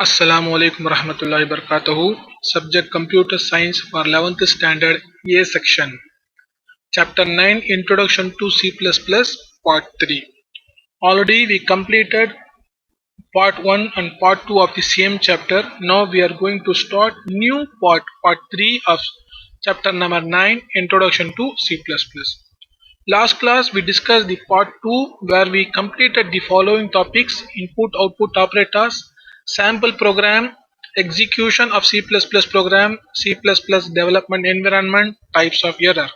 Assalamu alaikum warahmatullahi wabarakatuh. Subject Computer Science for 11th Standard A section. Chapter 9 Introduction to C++ Part 3. Already we completed Part 1 and Part 2 of the same chapter. Now we are going to start new Part 3 of Chapter number 9 Introduction to C++. Last class we discussed the part 2 where we completed the following topics: input output operators, sample program, execution of C++ program, C++ development environment, types of error.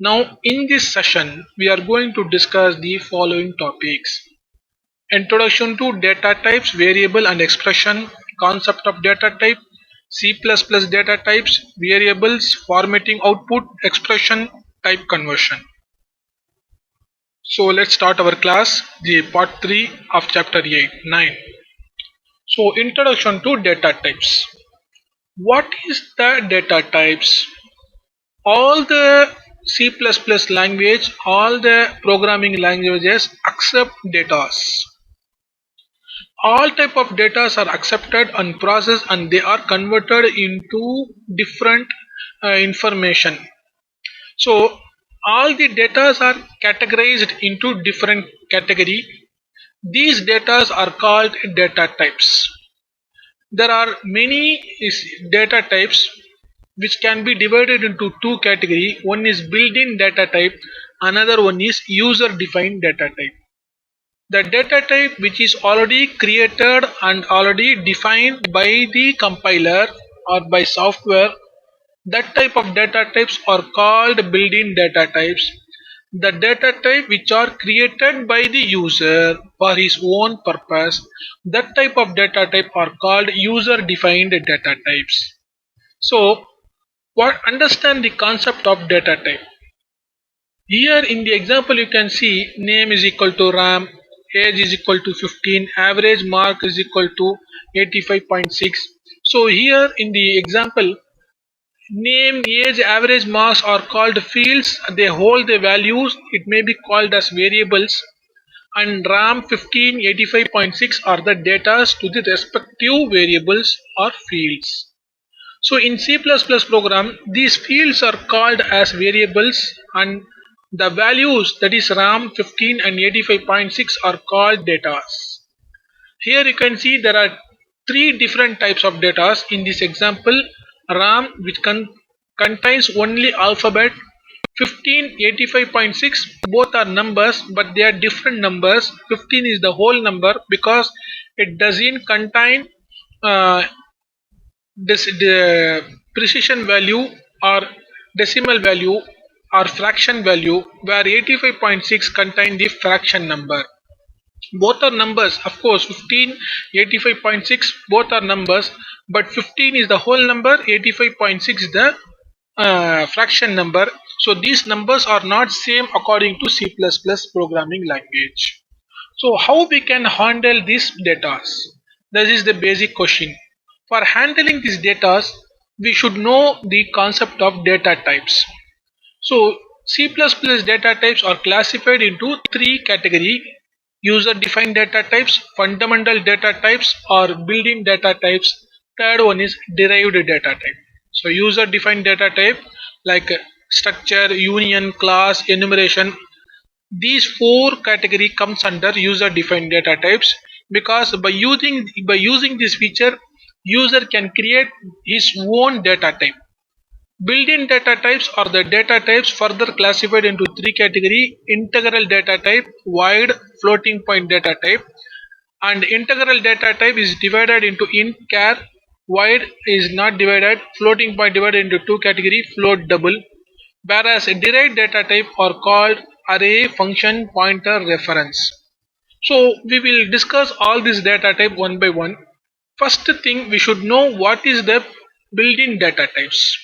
Now in this session we are going to discuss the following topics: introduction to data types, variable and expression, concept of data type, C++ data types, variables, formatting output, expression, type conversion. So let's start our class, the part 3 of chapter 9. So introduction to data types. What is the data types? All the C++ language, all the programming languages accept datas. All type of datas are accepted and processed and they are converted into different information. So all the datas are categorized into different category. These datas are called data types. There are many data types which can be divided into two categories. One is built-in data type, another one is user-defined data type. The data type which is already created and already defined by the compiler or by software, that type of data types are called built-in data types. The data type which are created by the user for his own purpose, that type of data type are called user-defined data types. So, what understand the concept of data type? Here in the example you can see name is equal to RAM, age is equal to 15, average mark is equal to 85.6. So here in the example, name, age, average marks are called fields. They hold the values. It may be called as variables. And RAM 1585.6 are the datas to the respective variables or fields. So in C++ program, these fields are called as variables and the values, that is RAM 15 and 85.6, are called datas. Here you can see there are three different types of datas in this example. RAM, which contains only alphabet. 1585.6, both are numbers but they are different numbers. 15 is the whole number because it doesn't contain uh, the precision value or decimal value or fraction value, where 85.6 contain the fraction number. Both are numbers, of course. 15, 85.6, both are numbers, but 15 is the whole number, 85.6 is the fraction number. So these numbers are not same according to C++ programming language. So how we can handle these datas? This is the basic question. For handling these datas, we should know the concept of data types. So C++ data types are classified into three categories: user-defined data types, fundamental data types, or built-in data types. Third one is derived data type. So user-defined data type like structure, union, class, enumeration. These four category comes under user-defined data types because by using this feature, user can create his own data type. Built-in data types are the data types further classified into three categories: integral data type, void, floating point data type. And integral data type is divided into int, char. Void is not divided. Floating point divided into two categories: float, double. Whereas derived data type are called array, function, pointer, reference. So we will discuss all these data type one by one. First thing, we should know what is the built-in data types.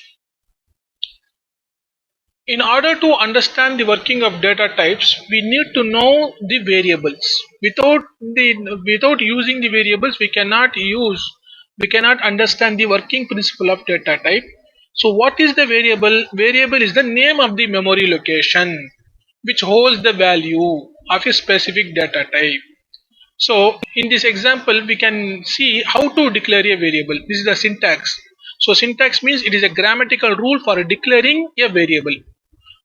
In order to understand the working of data types, we need to know the variables. Without using the variables, we cannot understand the working principle of data type. So what is the variable? Variable is the name of the memory location which holds the value of a specific data type. So in this example, we can see how to declare a variable. This is the syntax. So syntax means it is a grammatical rule for declaring a variable.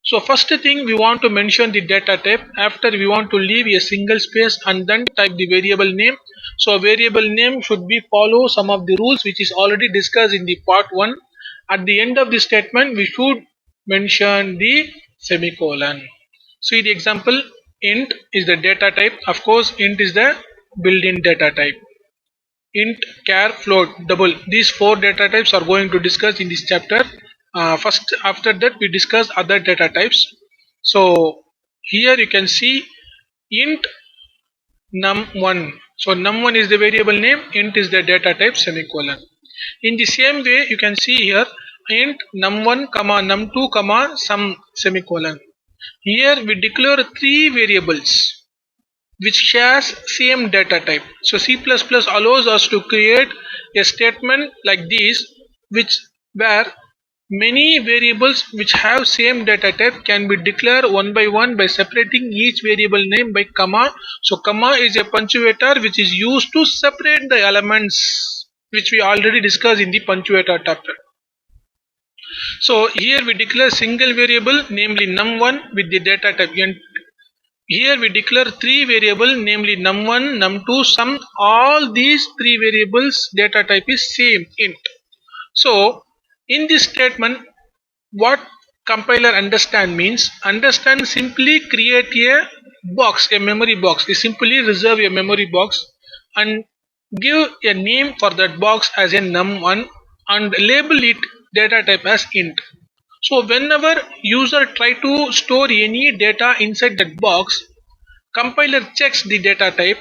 So first thing we want to mention the data type. After we want to leave a single space and then type the variable name. So variable name should be follow some of the rules which is already discussed in the part 1. At the end of the statement we should mention the semicolon. See the example, int is the data type. Of course int is the built-in data type. Int, char, float, double. These four data types are going to discuss in this chapter. First, after that, we discuss other data types. So here you can see int num1. So num1 is the variable name, int is the data type, semicolon. In the same way, you can see here int num1 comma num2 comma sum semicolon. Here we declare three variables which shares same data type. So C++ allows us to create a statement like this, which where many variables which have same data type can be declared one by one by separating each variable name by comma. So comma is a punctuator which is used to separate the elements, which we already discussed in the punctuator chapter. So here we declare single variable, namely num1 with the data type int. Here we declare three variables, namely num1, num2, sum. All these three variables data type is same, int. So in this statement, what compiler understand means, understand simply create a box, a memory box. We simply reserve a memory box and give a name for that box as a num1 and label it data type as int. So whenever user try to store any data inside that box, compiler checks the data type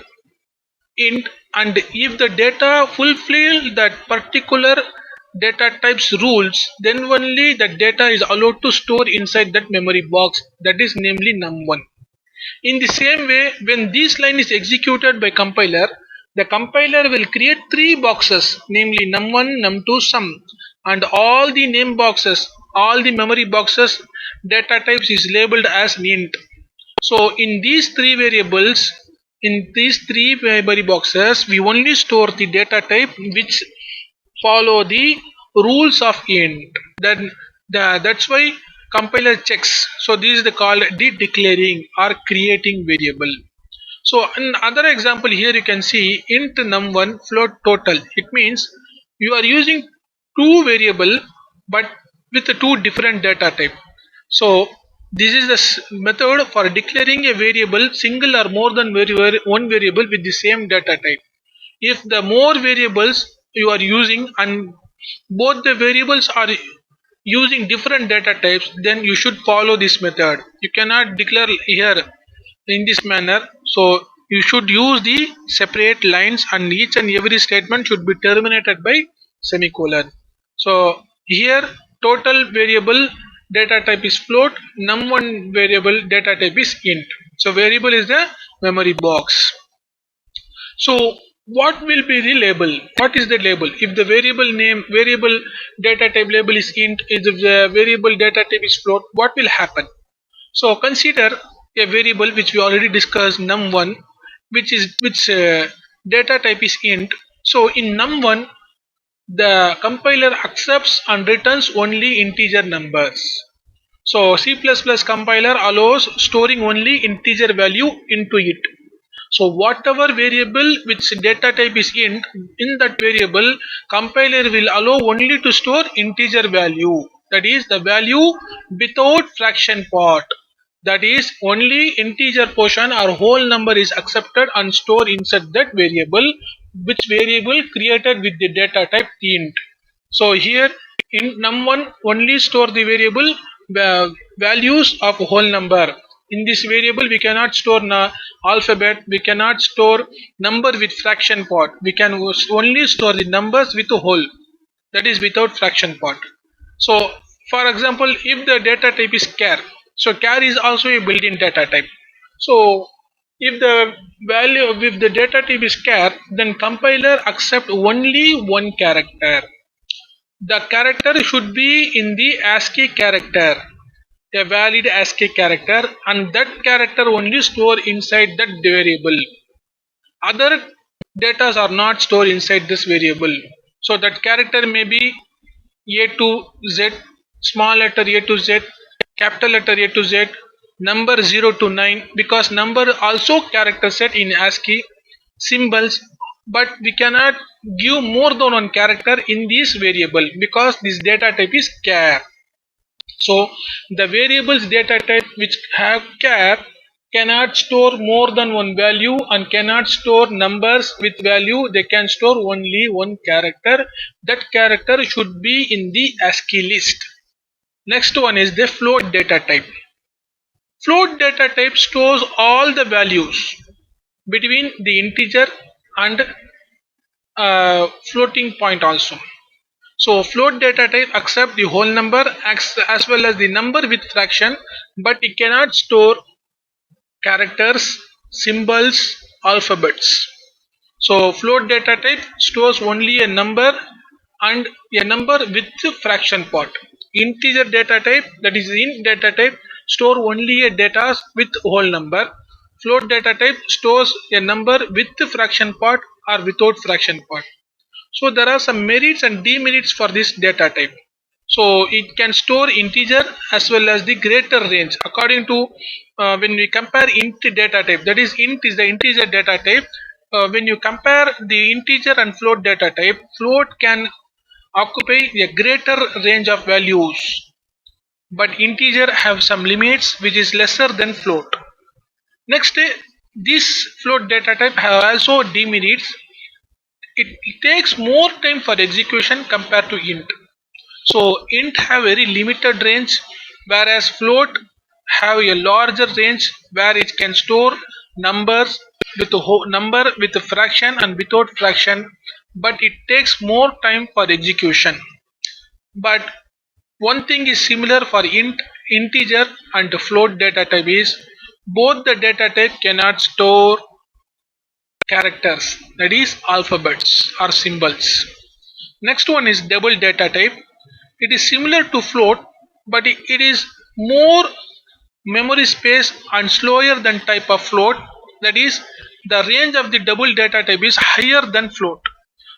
int, and if the data fulfill that particular data type's rules, then only the data is allowed to store inside that memory box, that is namely num1. In the same way, when this line is executed by compiler, the compiler will create three boxes, namely num1, num2, sum, and all the name boxes, all the memory boxes data types is labeled as int. So in these three memory boxes, we only store the data type which follow the rules of int. Then that's why compiler checks. So this is the called the declaring or creating variable. So another example here you can see int num1 float total. It means you are using two variable but with two different data type. So this is the method for declaring a variable single or more than one variable with the same data type. If the more variables you are using and both the variables are using different data types, then you should follow this method. You cannot declare here in this manner. So you should use the separate lines and each and every statement should be terminated by semicolon. So here total variable data type is float, num1 variable data type is int. So variable is the memory box. So what will be the label? What is the label? If the variable data type label is int, if the variable data type is float, what will happen? So consider a variable which we already discussed, num1, which data type is int. So in num1, the compiler accepts and returns only integer numbers. So C++ compiler allows storing only integer value into it. So whatever variable which data type is int, in that variable compiler will allow only to store integer value, that is the value without fraction part. That is only integer portion or whole number is accepted and stored inside that variable, which variable created with the data type int. So here in num1 only store the variable values of whole number. In this variable we cannot store alphabet, we cannot store number with fraction part. We can only store the numbers with a whole, that is without fraction part. So for example, if the data type is char, so char is also a built-in data type. So if the data type is char, then compiler accept only one character. The character should be in the ASCII character, a valid ASCII character, and that character only store inside that variable. Other datas are not stored inside this variable. So that character may be A to Z, small letter A to Z, capital letter A to Z, number 0 to 9, because number also character set in ASCII, symbols, but we cannot give more than one character in this variable because this data type is char. So the variables data type which have char cannot store more than one value and cannot store numbers with value. They can store only one character. That character should be in the ASCII list. Next one is the float data type. Float data type stores all the values between the integer and floating point also. So float data type accept the whole number as well as the number with fraction, but it cannot store characters, symbols, alphabets. So float data type stores only a number and a number with fraction part. Integer data type, that is int data type, store only a data with whole number. Float data type stores a number with fraction part or without fraction part. So there are some merits and demerits for this data type. So it can store integer as well as the greater range according to when we compare int data type, that is int is the integer data type. When you compare the integer and float data type, float can occupy a greater range of values, but integer have some limits which is lesser than float. Next, this float data type have also demerits. It takes more time for execution compared to int. So int have very limited range, whereas float have a larger range where it can store numbers with a whole number with a fraction and without fraction, but it takes more time for execution. But one thing is similar for integer and float data type is both the data type cannot store characters, that is alphabets or symbols. Next one is double data type. It is similar to float, but it is more memory space and slower than type of float. That is, the range of the double data type is higher than float.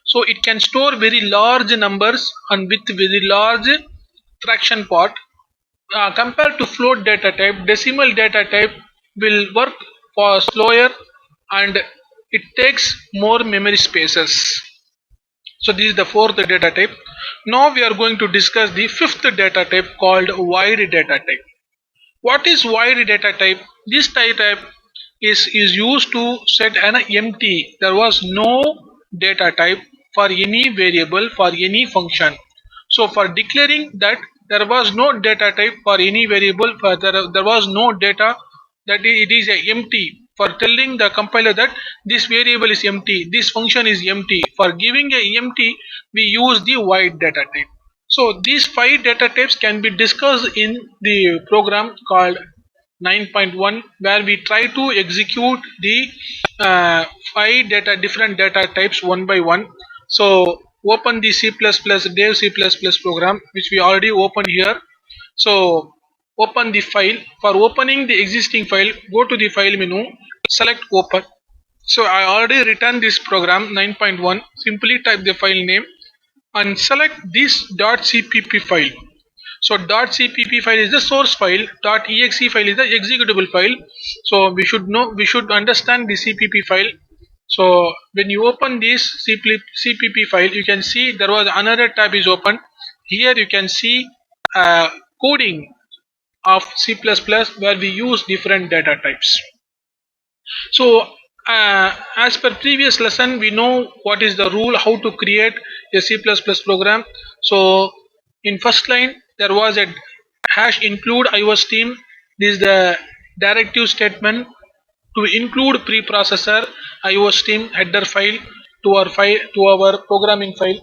So it can store very large numbers and with very large fraction part. Compared to float data type, decimal data type will work for slower and it takes more memory spaces. So this is the fourth data type. Now we are going to discuss the fifth data type called wide data type. What is wide data type? This type is used to set an empty. There was no data type for any variable for any function. So for declaring that there was no data type for any variable, for there was no data, that it is a empty. For telling the compiler that this variable is empty, this function is empty. For giving a empty, we use the wide data type. So these five data types can be discussed in the program called 9.1, where we try to execute the five different data types one by one. So open the C++ dev C++ program which we already opened here. So open the file. For opening the existing file, go to the file menu, select open. So I already written this program 9.1. Simply type the file name and select this .cpp file. So .cpp file is the source file, .exe file is the executable file. So we should understand the cpp file. So when you open this cpp file, you can see there was another tab is open. Here you can see coding of C++ where we use different data types. So as per previous lesson, we know what is the rule, how to create a C++ program. So in first line there was a hash include iostream. This is the directive statement to include preprocessor iostream header file to our programming file.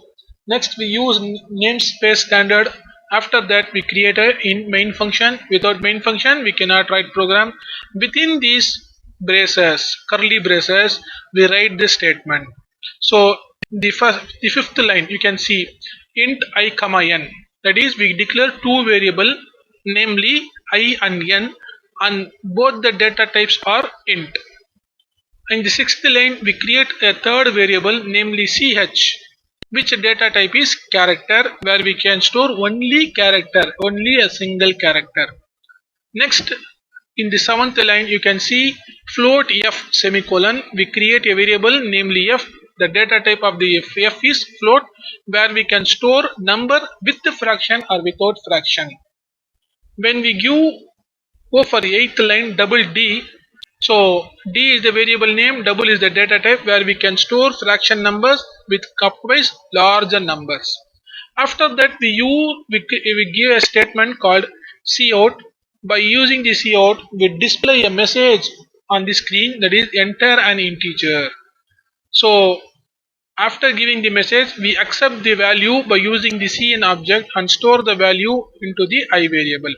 Next we use namespace standard. After that we create a in main function. Without main function we cannot write program. Within these braces, curly braces, we write this statement. So the fifth line you can see int I comma n, that is we declare two variable, namely I and n, and both the data types are int. In the sixth line, we create a third variable, namely ch, which data type is character, where we can store only character, only a single character. Next, in the seventh line, you can see float f semicolon. We create a variable, namely f. The data type of the f is float, where we can store number with the fraction or without fraction. When we go for the eighth line, double D. So D is the variable name, double is the data type, where we can store fraction numbers with cupwise larger numbers. After that, we give a statement called cout. By using the cout, we display a message on the screen, that is enter an integer. So after giving the message, we accept the value by using the cin object and store the value into the I variable.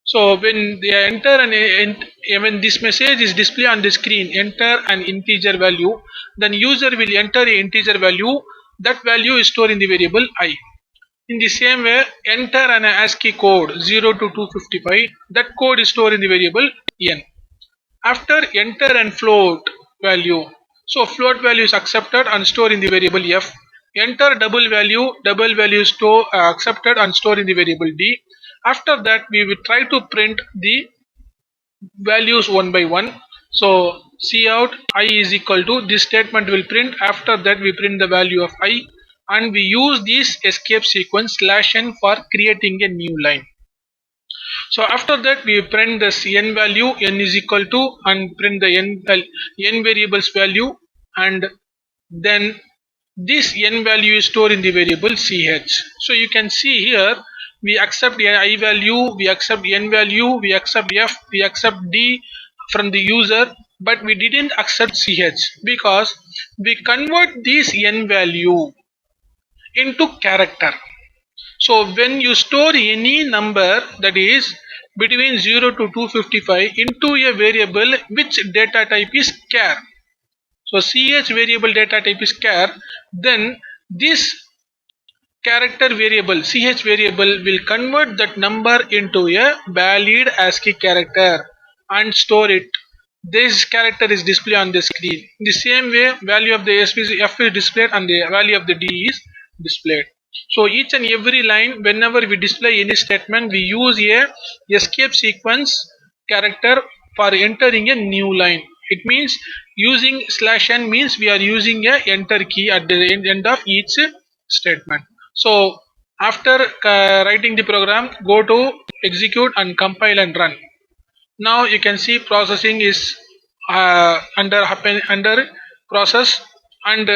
So when they enter when this message is displayed on the screen, enter an integer value, then user will enter an integer value. That value is stored in the variable I. In the same way, enter an ASCII code 0 to 255. That code is stored in the variable n. After enter and float value, so float value is accepted and stored in the variable f. Enter double value is accepted and stored in the variable d. After that, we will try to print the values one by one. So cout I is equal to, this statement will print. After that, we print the value of I, and we use this escape sequence /n for creating a new line. So after that, we print this n value, n is equal to, and print the n variables value, and then this n value is stored in the variable ch. So you can see here, we accept I value, we accept n value, we accept f, we accept d from the user, but we didn't accept ch because we convert this n value into character. So when you store any number, that is between 0 to 255, into a variable which data type is char. So ch variable data type is char, then this character variable ch variable will convert that number into a valid ASCII character and store it. This character is displayed on the screen. In the same way, value of the f is displayed and the value of the d is displayed. So each and every line, whenever we display any statement, we use a escape sequence character for entering a new line. It means using /n means we are using a enter key at the end of each statement. So after writing the program, go to execute and compile and run. Now you can see processing is under process, and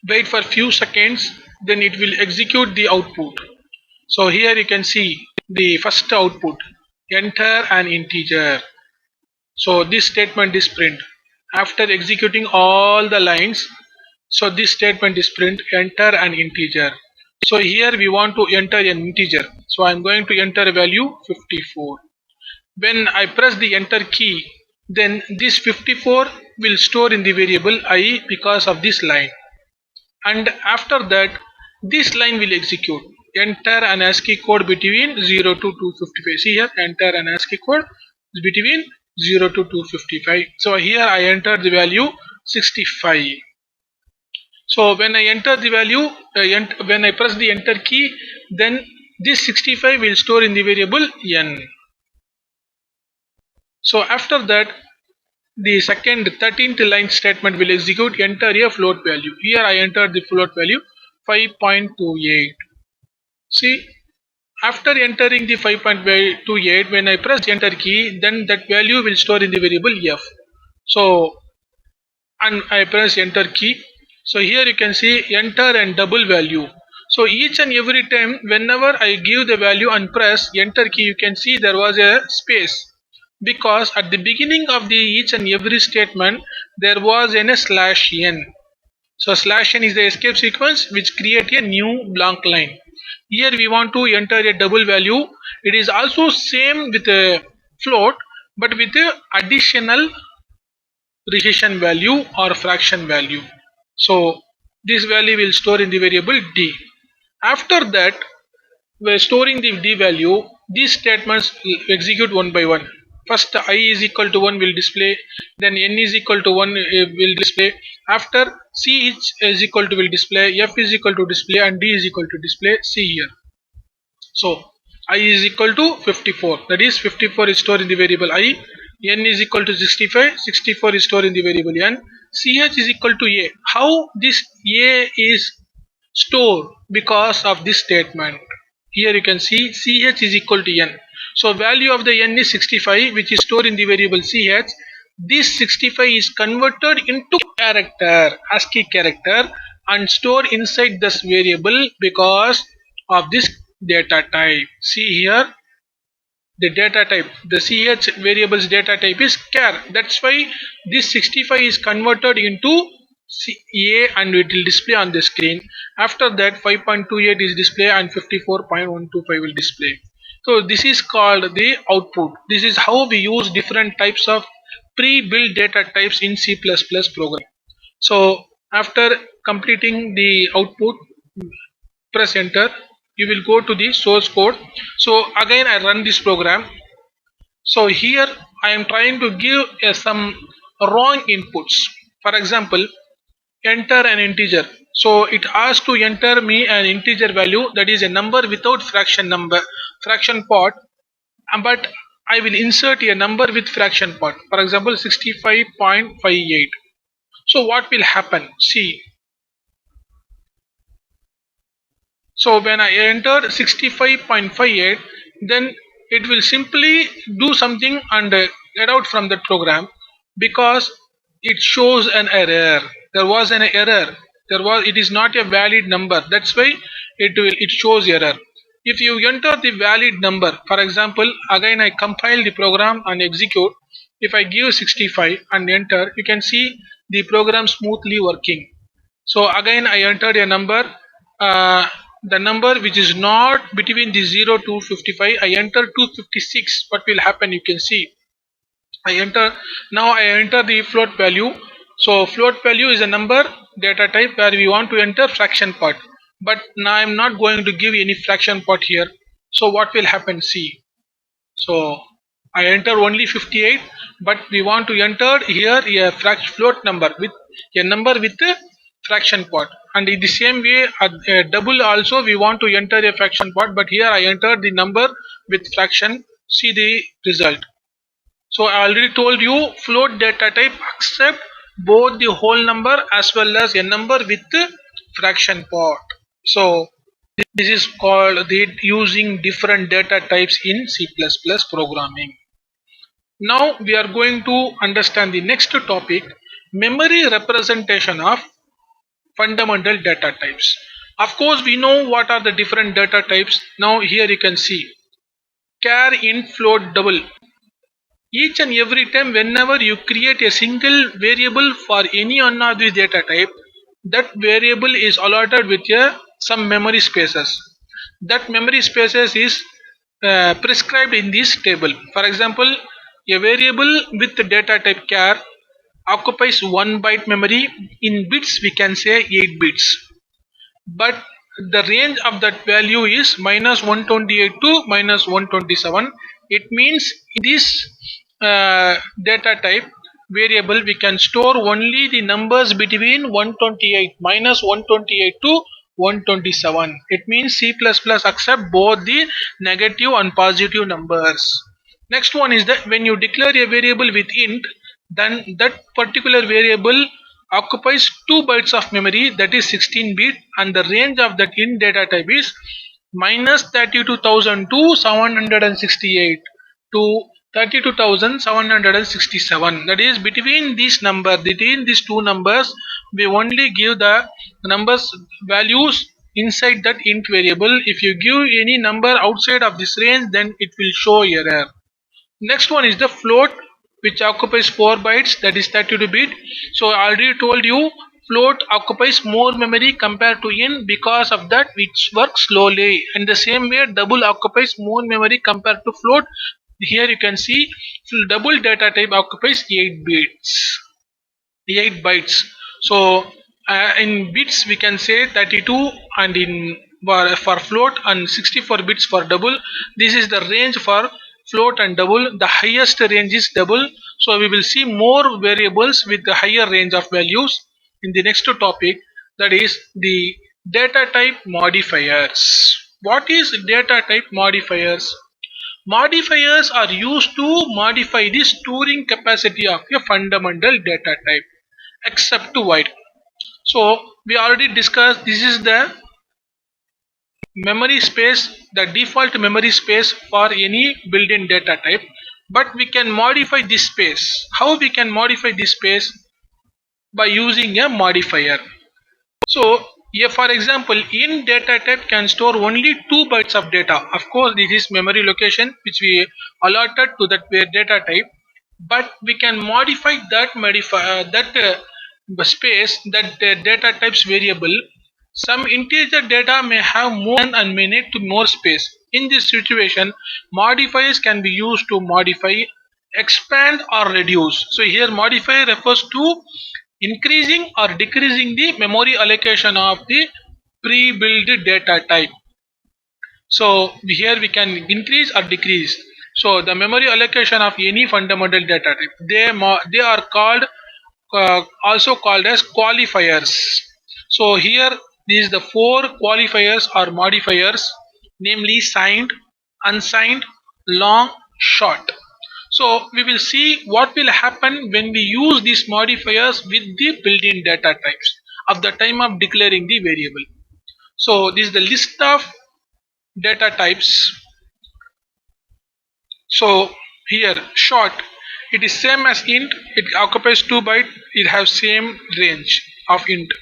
wait for few seconds, then it will execute the output. So here you can see the first output, enter an integer. So this statement is print. After executing all the lines, so this statement is print, enter an integer. So here we want to enter an integer. So I am going to enter a value 54. When I press the enter key, then this 54 will store in the variable I because of this line. And after that, this line will execute. Enter an ASCII code between 0 to 255. See here, enter an ASCII code between 0 to 255. So here I enter the value 65. So when I enter the value, when I press the enter key, then this 65 will store in the variable n. So after that, the second 13th line statement will execute, enter a float value. Here I entered the float value 5.28. See, after entering the 5.28, when I press the enter key, then that value will store in the variable f. So, and I press enter key. So here you can see enter and double value. So each and every time whenever I give the value and press enter key, you can see there was a space, because at the beginning of the each and every statement there was a /n. So /n is the escape sequence which create a new blank line. Here we want to enter a double value. It is also same with a float, but with a additional precision value or fraction value. So this value will store in the variable d. After that, by storing the d value, these statements will execute one by one. First I is equal to 1 will display, then n is equal to 1 will display. After ch is equal to will display, f is equal to display, and d is equal to display. See here. So I is equal to 54, that is 54 is stored in the variable I. N is equal to 65, 64 is stored in the variable n. Ch is equal to a. How this a is stored? Because of this statement. Here you can see ch is equal to n. So value of the n is 65, which is stored in the variable ch. This 65 is converted into character, ASCII character, and stored inside this variable because of this data type. See here, the data type, the ch variable's data type is char. That's why this 65 is converted into a and it will display on the screen. After that 5.28 is display and 54.125 will display. So this is called the output. This is how we use different types of pre-built data types in C++ program. So after completing the output, press enter. You will go to the source code. So again I run this program. So here I am trying to give some wrong inputs. For example, enter an integer. So it asks to enter me an integer value, that is a number without fraction part, but I will insert a number with fraction part, for example 65.58. So what will happen? See, so when I entered 65.58, then it will simply do something and get out from the program because it shows an error. There was an error. It is not a valid number. That's why it shows error. If you enter the valid number, for example, again I compile the program and execute. If I give 65 and enter, you can see the program smoothly working. So again I entered a number, the number which is not between the 0 to 55. I enter 256. What will happen? You can see I enter. Now I enter the float value. So float value is a number data type where we want to enter fraction part, but now I am not going to give any fraction part here. So what will happen? See, so I enter only 58, but we want to enter here a float number with a number with a fraction part. And in the same way, a double also we want to enter a fraction part, but here I enter the number with fraction. See the result. So I already told you float data type accept both the whole number as well as a number with fraction part. So this is called the using different data types in C++ programming. Now we are going to understand the next topic, memory representation of fundamental data types. Of course we know what are the different data types. Now here you can see char, int, float, double. Each and every time whenever you create a single variable for any one of these data type, that variable is allotted with some memory spaces. That memory spaces is prescribed in this table. For example, a variable with the data type char occupies 1 byte memory. In bits we can say 8 bits, but the range of that value is -128 to -127. It means in this data type variable we can store only the numbers between 128 -128 to 127. It means C++ accept both the negative and positive numbers. Next one is that when you declare a variable with int, then that particular variable occupies 2 bytes of memory, that is 16 bit, and the range of that int data type is -32,000 to 768 to 32,767. That is between these two numbers we only give the numbers values inside that int variable. If you give any number outside of this range, then it will show error. Next one is the float, which occupies 4 bytes, that is 32 bit. So I already told you float occupies more memory compared to int, because of that which works slowly. And the same way double occupies more memory compared to float. Here you can see double data type occupies 8 bits. 8 bytes. So in bits we can say 32, and in for float, and 64 bits for double. This is the range for float and double. The highest range is double. So we will see more variables with the higher range of values in the next topic, that is the data type modifiers. What is data type modifiers? Modifiers are used to modify the storing capacity of a fundamental data type except void. So we already discussed this is the memory space, the default memory space for any built-in data type, but we can modify this space. How we can modify this space? By using a modifier. So for example, in data type can store only 2 bytes of data. Of course, this is memory location which we allotted to that data type, but we can modify that space, that data types variable. Some integer data may have more and may need to more space. In this situation, modifiers can be used to modify, expand or reduce. So here modifier refers to increasing or decreasing the memory allocation of the pre-built data type. So here we can increase or decrease. So the memory allocation of any fundamental data type, they are called also called as qualifiers. So here these the 4 qualifiers or modifiers, namely signed, unsigned, long, short. So we will see what will happen when we use these modifiers with the built-in data types at the time of declaring the variable. So this is the list of data types. So here short, it is same as int, it occupies 2 byte, it has same range of int.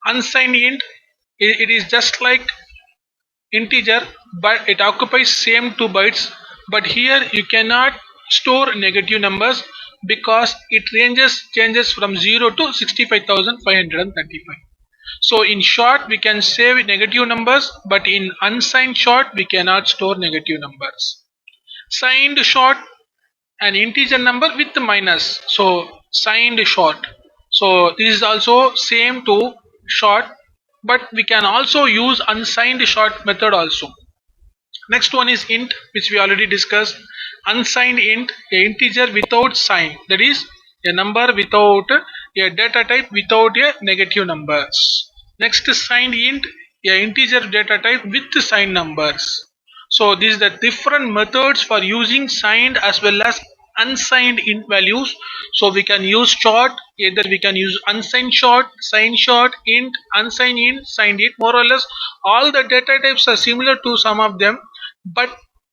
Unsigned int, it is just like integer but it occupies same 2 bytes, but here you cannot store negative numbers because it changes from 0 to 65,535. So in short we can save negative numbers, but in unsigned short we cannot store negative numbers. Signed short, an integer number with minus, so signed short. So this is also same to short, but we can also use unsigned short method also. Next one is int, which we already discussed. Unsigned int, a integer without sign, that is a number without a data type without a negative numbers. Next is signed int, a integer data type with signed numbers. So these are the different methods for using signed as well as unsigned int values. So we can use short, either we can use unsigned short, signed short, int, unsigned int, signed int. More or less all the data types are similar to some of them, but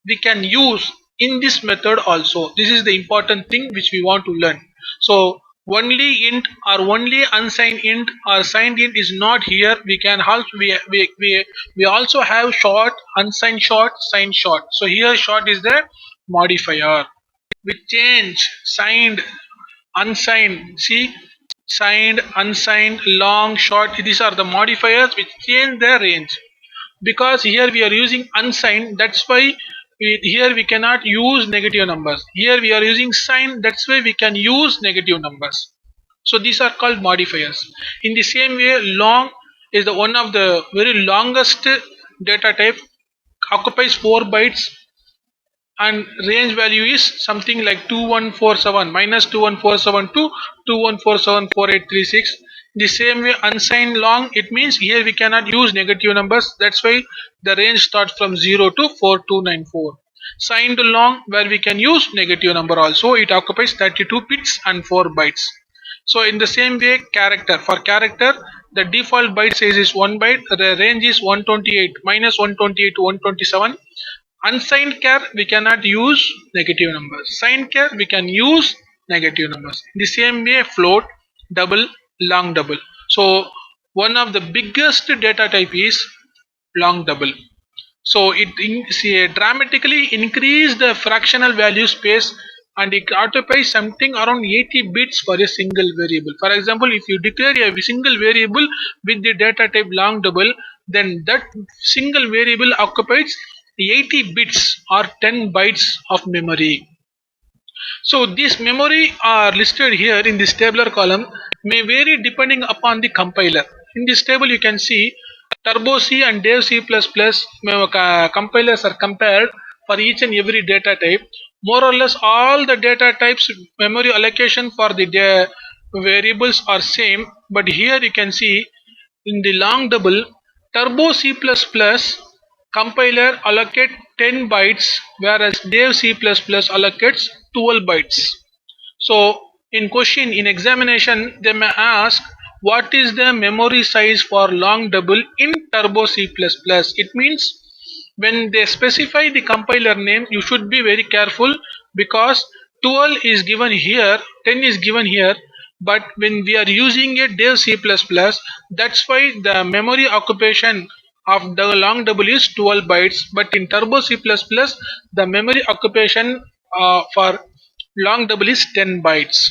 we can use in this method also. This is the important thing which we want to learn. So only int or only unsigned int or signed int is not here. We can also we also have short, unsigned short, signed short. So here short is the modifier. We change signed, unsigned. See, signed, unsigned, long, short. These are the modifiers which change the range. Because here we are using unsigned, that's why here we cannot use negative numbers. Here we are using signed, that's why we can use negative numbers. So these are called modifiers. In the same way, long is the one of the very longest data type, occupies 4 bytes, and range value is something like 2147 minus 2147 to 21474836. The same way unsigned long, it means here we cannot use negative numbers, that's why the range starts from 0 to 4294. Signed long, where we can use negative number also, it occupies 32 bits and 4 bytes. So in the same way, character, for character the default byte size is 1 byte, the range is 128 minus 128 to 127. Unsigned char we cannot use negative numbers. Signed char we can use negative numbers. In the same way, float, double, long double. So one of the biggest data type is long double. So it dramatically increase the fractional value space, and it occupies something around 80 bits for a single variable. For example, if you declare a single variable with the data type long double, then that single variable occupies 80 bits or 10 bytes of memory. So this memory are listed here in this tabular column, may vary depending upon the compiler. In this table you can see Turbo C and Dev C++ compilers are compared for each and every data type. more or less all the data types memory allocation for the variables are same, but here you can see in the long double turbo C++ compiler allocate 10 bytes, whereas dev C++ allocates 12 bytes. So in question, in examination, they may ask what is the memory size for long double in turbo C++. It means when they specify the compiler name, you should be very careful, because 12 is given here, 10 is given here, but when we are using a dev C++, that's why the memory occupation of the long double is 12 bytes, but in turbo C++, the memory occupation for long double is 10 bytes.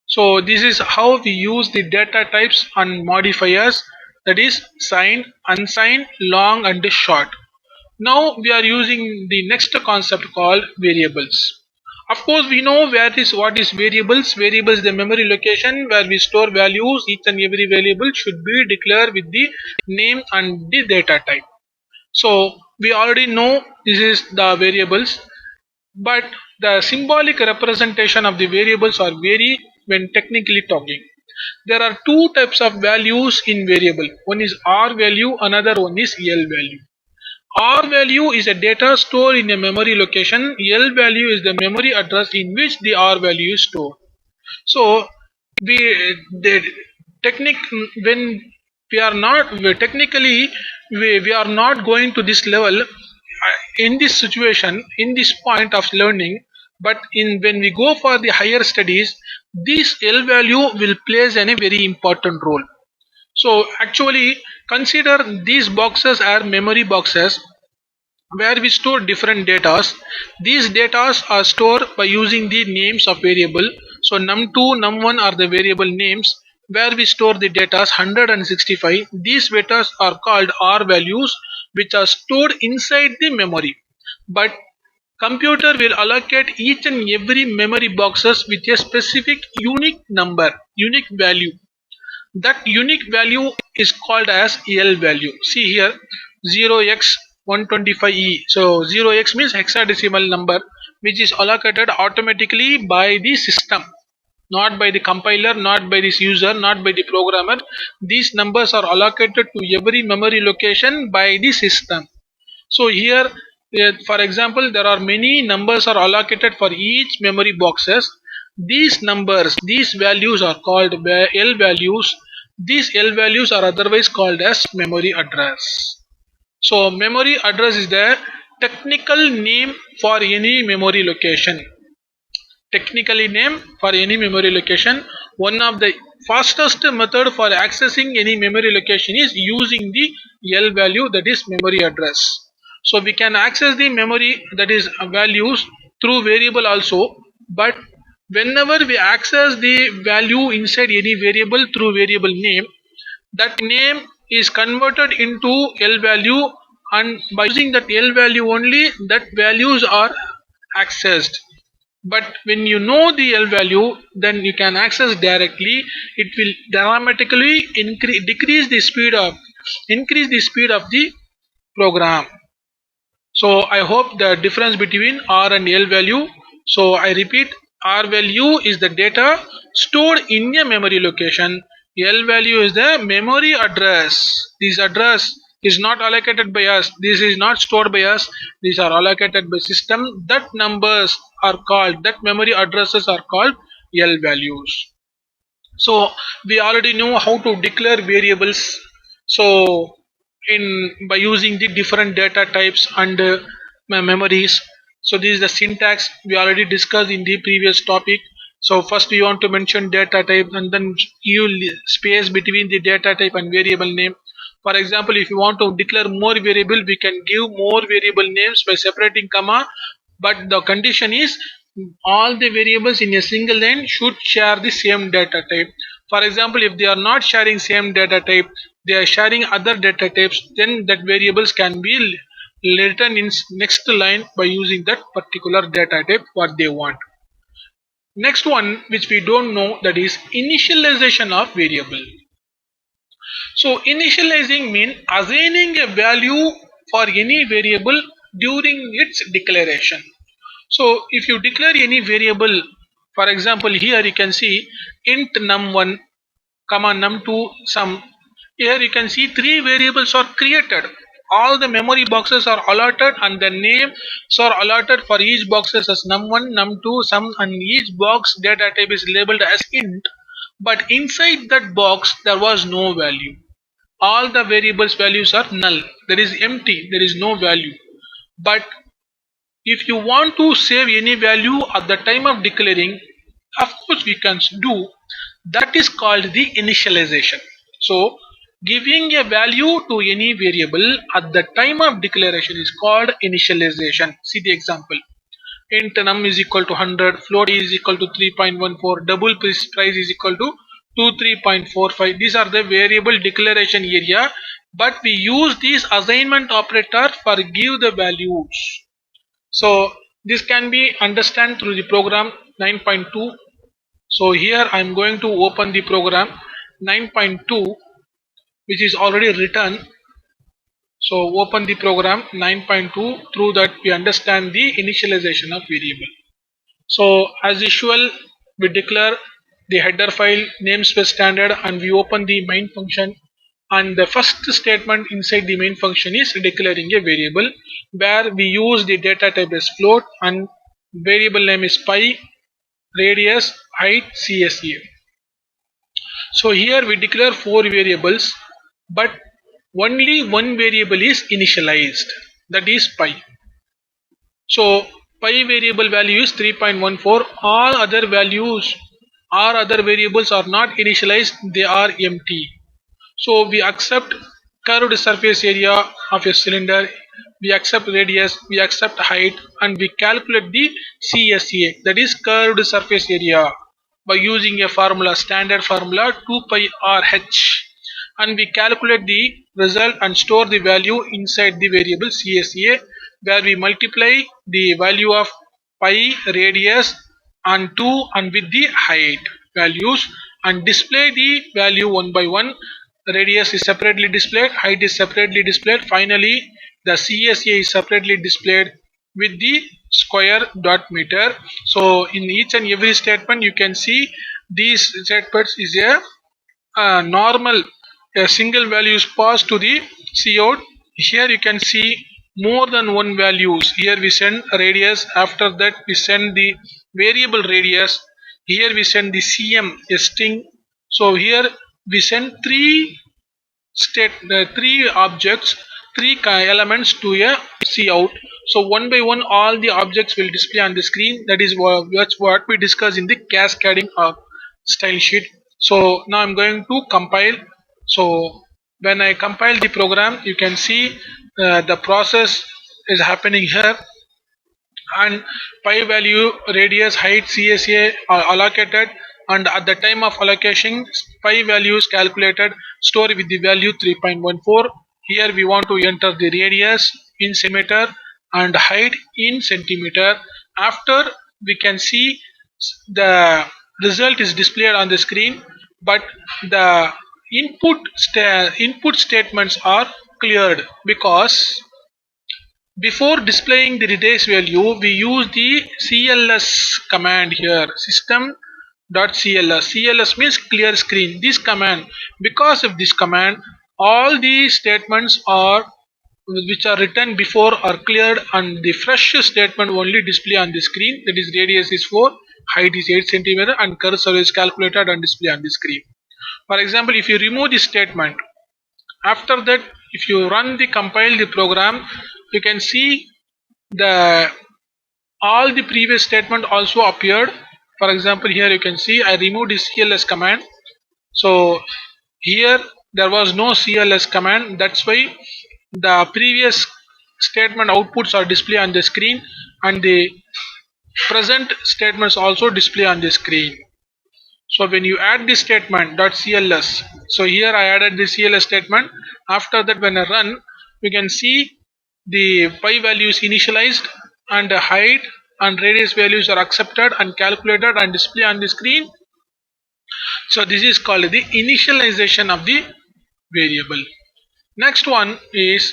So this is how we use the data types and modifiers, that is signed, unsigned, long and short. Now we are using the next concept called variables. Of course, we know what is variables. Variables is the memory location where we store values. Each and every variable should be declared with the name and the data type. So we already know this is the variables, but the symbolic representation of the variables are vary when technically talking. There are two types of values in variable. One is R value, another one is L value. R value is a data stored in a memory location. L value is the memory address in which the R value is stored. So we the technique when we are not technically we are not going to this level in this situation, in this point of learning, but in when we go for the higher studies, this L value will plays a very important role. So actually consider these boxes are memory boxes where we store different datas. These datas are stored by using the names of variable. So num2, num1 are the variable names where we store the datas 165. These datas are called R values, which are stored inside the memory. But computer will allocate each and every memory boxes with a specific unique number, unique value. That unique value is called as L value. See here 0x125e. So 0x means hexadecimal number, which is allocated automatically by the system, not by the compiler, not by this user, not by the programmer. These numbers are allocated to every memory location by the system. So here for example, there are many numbers are allocated for each memory boxes. These numbers, these values are called L values. These L values are otherwise called as memory address. So memory address is the technical name for any memory location. Technically name for any memory location. One of the fastest method for accessing any memory location is using the L value, that is memory address. So we can access the memory, that is values, through variable also, but whenever we access the value inside any variable through variable name, that name is converted into L value, and by using that L value only, that values are accessed. But when you know the L value, then you can access directly. It will dramatically decrease the speed of increase the speed of the program. So I hope the difference between R and L value. So I repeat, R value is the data stored in a memory location. L value is the memory address. This address is not allocated by us. This is not stored by us. These are allocated by system. That numbers are called, that memory addresses are called L values. So we already know how to declare variables. So in by using the different data types and memories. So this is the syntax we already discussed in the previous topic. So first we want to mention data type, and then you space between the data type and variable name. For example, if you want to declare more variable, we can give more variable names by separating comma, but the condition is all the variables in a single line should share the same data type. For example, if they are not sharing same data type, they are sharing other data types, then that variables can be written in next line by using that particular data type what they want. Next one which we don't know, that is initialization of variable. So initializing means assigning a value for any variable during its declaration. So if you declare any variable, for example, here you can see int num1 comma num2 sum. Here you can see three variables are created. All the memory boxes are allotted and the names are allotted for each boxes as num1, num2, sum, and each box data type is labeled as int. But inside that box there was no value. All the variables values are null. There is empty. There is no value. But if you want to save any value at the time of declaring, of course we can do. That is called the initialization. So giving a value to any variable at the time of declaration is called initialization. See the example. Int num is equal to 100, float is equal to 3.14, double price is equal to 23.45. These are the variable declaration area, but we use this assignment operator for give the values. So this can be understand through the program 9.2. So here I am going to open the program 9.2, which is already written. So open the program 9.2. Through that we understand the initialization of variable. So as usual, we declare the header file namespace standard and we open the main function, and the first statement inside the main function is declaring a variable where we use the data type as float and variable name is pi, radius, height, CSA. So here we declare four variables, but only one variable is initialized, that is pi. So pi variable value is 3.14. All other values or other variables are not initialized, they are empty. So we accept curved surface area of a cylinder, we accept radius, we accept height, and we calculate the CSA, that is curved surface area, by using a formula, standard formula 2 pi RH, and we calculate the result and store the value inside the variable CSA, where we multiply the value of pi, radius and 2 and with the height values and display the value one by one. Radius is separately displayed, height is separately displayed, finally the CSA is separately displayed with the square dot meter. So in each and every statement you can see these statements is a normal, a single value is passed to the cout. Here you can see more than one values. Here we send radius, after that we send the variable radius, here we send the cm, a string. So here we send three objects, three elements to a cout. So one by one all the objects will display on the screen. That is what we discuss in the cascading style sheet. So now I'm going to compile. So when I compile the program, you can see the process is happening here, and pi value, radius, height, CSA are allocated, and at the time of allocation pi value is calculated, store with the value 3.14. Here we want to enter the radius in centimeter and height in centimeter. After we can see the result is displayed on the screen, but the input statements are cleared because before displaying the radius value, we use the CLS command here, system.cls. CLS means clear screen. This command, because of this command, all the statements are which are written before are cleared, and the fresh statement only display on the screen. That is, radius is 4, height is 8 centimeter, and cursor is calculated and display on the screen. For example, if you remove this statement, after that if you run the compile the program, you can see the all the previous statement also appeared. For example, here you can see I removed the CLS command. So here there was no CLS command, that's why the previous statement outputs are displayed on the screen, and the present statements also display on the screen. So when you add this statement .cls, so here I added the CLS statement. After that when I run, we can see the pi values initialized, and the height and radius values are accepted and calculated and display on the screen. So this is called the initialization of the variable. Next one is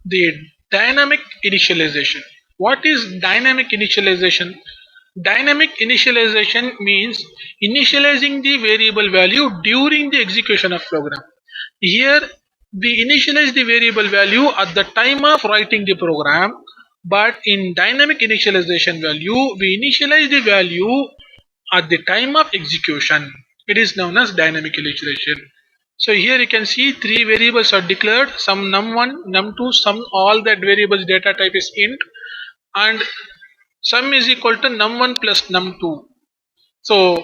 the dynamic initialization. What is dynamic initialization? Dynamic initialization means initializing the variable value during the execution of program. Here we initialize the variable value at the time of writing the program, but in dynamic initialization value we initialize the value at the time of execution. It is known as dynamic initialization. So here you can see three variables are declared, some num1, num2, some all that variables data type is int, and sum is equal to num1 plus num2. So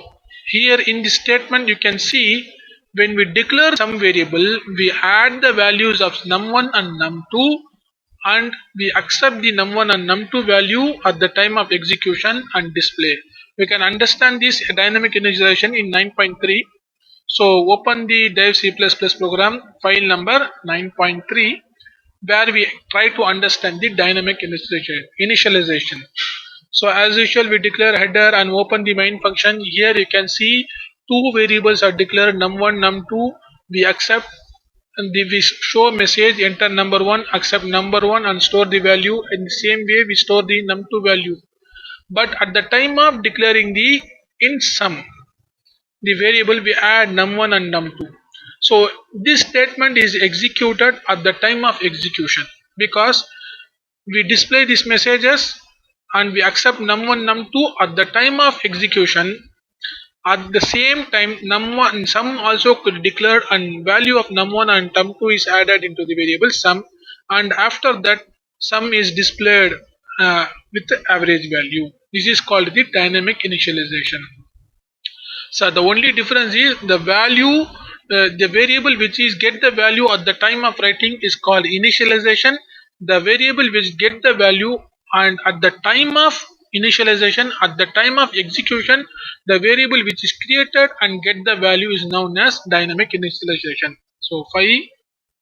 here in this statement you can see when we declare some variable we add the values of num1 and num2 and we accept the num1 and num2 value at the time of execution and display. We can understand this dynamic initialization in 9.3. So open the dev C++ program file number 9.3 where we try to understand the dynamic initialization. So as usual we declare header and open the main function. Here you can see two variables are declared num1 num2. We accept and we show message enter number 1, accept number 1 and store the value. In the same way we store the num2 value. But at the time of declaring the int sum, the variable we add num1 and num2. So this statement is executed at the time of execution because we display these messages and we accept num1 num2 at the time of execution. At the same time num1 sum also could declare and value of num1 and num2 is added into the variable sum, and after that sum is displayed with the average value. This is called the dynamic initialization. So the only difference is the value, the variable which is get the value at the time of writing is called initialization. The variable which get the value and at the time of initialization, at the time of execution, the variable which is created and get the value is known as dynamic initialization. So 5,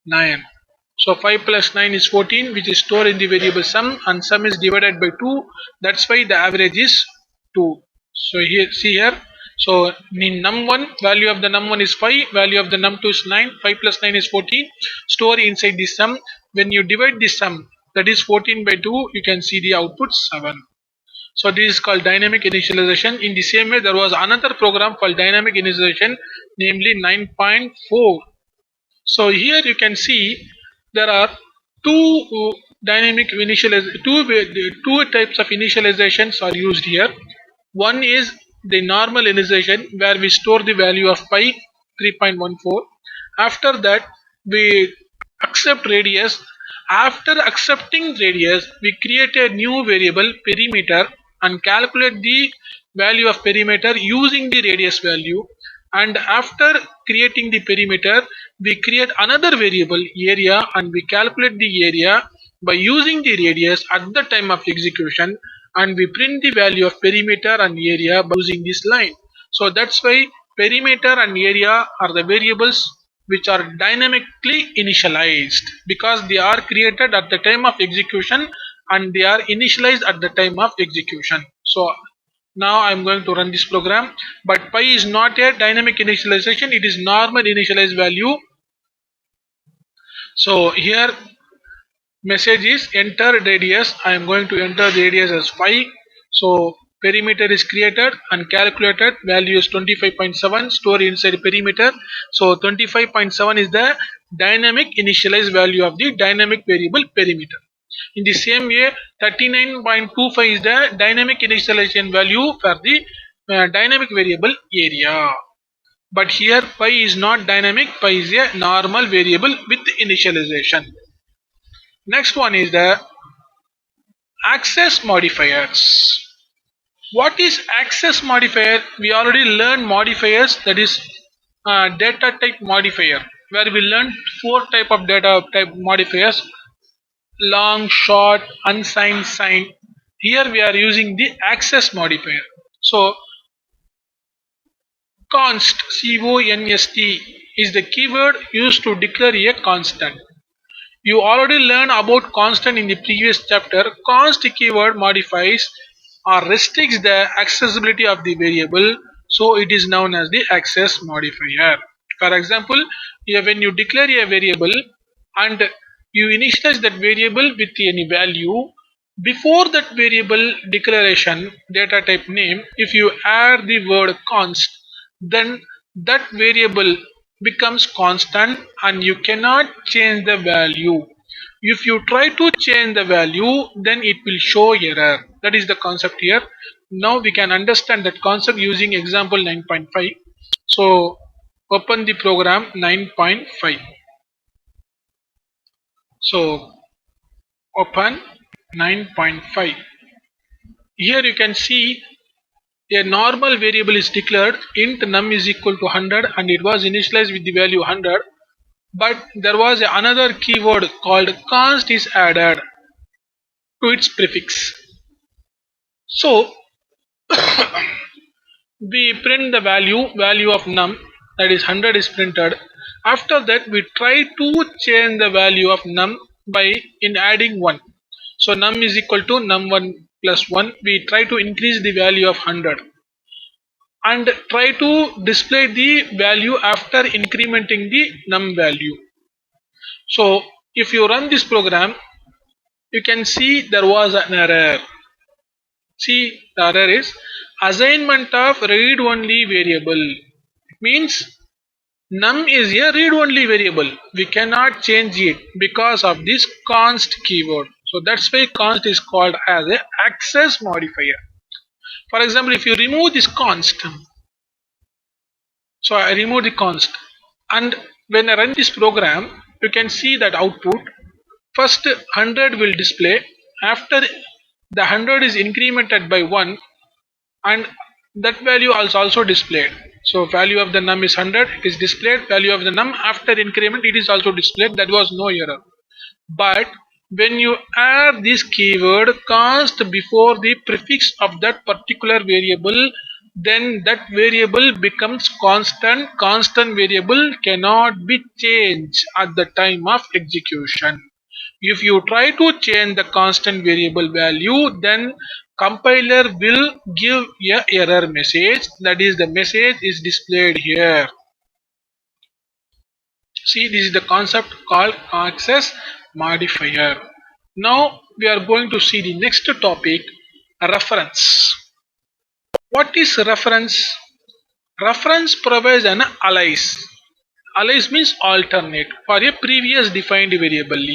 9. So 5 plus 9 is 14, which is stored in the variable sum, and sum is divided by 2. That's why the average is 2. So here, see here. So in num1, value of the num1 is 5, value of the num2 is 9. 5 plus 9 is 14. Store inside the sum. When you divide the sum, that is 14 by 2, you can see the output 7. So this is called dynamic initialization. In the same way, there was another program called dynamic initialization, namely 9.4. So here you can see there are two dynamic initialization, two types of initializations are used here. One is the normal initialization where we store the value of pi 3.14. After that we accept radius. After accepting radius we create a new variable perimeter and calculate the value of perimeter using the radius value, and after creating the perimeter we create another variable area and we calculate the area by using the radius at the time of execution, and we print the value of perimeter and area by using this line. So that's why perimeter and area are the variables which are dynamically initialized because they are created at the time of execution and they are initialized at the time of execution. So now I am going to run this program, but pi is not a dynamic initialization, it is normal initialized value. So here message is enter radius. I am going to enter the radius as 5. So perimeter is created and calculated, value is 25.7, store inside perimeter. So 25.7 is the dynamic initialized value of the dynamic variable perimeter. In the same way 39.25 is the dynamic initialization value for the dynamic variable area. But here pi is not dynamic, pi is a normal variable with initialization. Next one is the access modifiers. What is access modifier? We already learned modifiers, that is data type modifier, where we learned four type of data type modifiers: long, short, unsigned, signed. Here we are using the access modifier. So const, const is the keyword used to declare a constant. You already learned about constant in the previous chapter. Const keyword modifies or restricts the accessibility of the variable, so it is known as the access modifier. For example, here when you declare a variable and you initialize that variable with any value, Before that variable declaration data type name, if you add the word const, then that variable becomes constant and you cannot change the value. If you try to change the value, then it will show error. That is the concept here. Now we can understand that concept using example 9.5. So open the program 9.5. So open 9.5. Here you can see a normal variable is declared int num is equal to 100 and it was initialized with the value 100, but there was another keyword called const is added to its prefix. So we print the value of num, that is 100 is printed. After that we try to change the value of num by in adding 1. So num is equal to num1 plus 1. We try to increase the value of 100 and try to display the value after incrementing the num value. So if you run this program, you can see there was an error. See, the error is assignment of read only variable. It means num is a read only variable. We cannot change it because of this const keyword. So that's why const is called as a access modifier. For example, if you remove this const, so I remove the const, and when I run this program, you can see that output first 100 will display. After the 100 is incremented by 1, and that value is also displayed. So value of the num is 100, it is displayed. Value of the num after increment, it is also displayed. That was no error. But when you add this keyword const before the prefix of that particular variable, then that variable becomes constant. Constant variable cannot be changed at the time of execution. If you try to change the constant variable value, then compiler will give a error message. That is, the message is displayed here. See, this is the concept called access modifier. Now we are going to see the next topic, reference. What is reference? Reference provides an alias. Alias means alternate for a previous defined variable.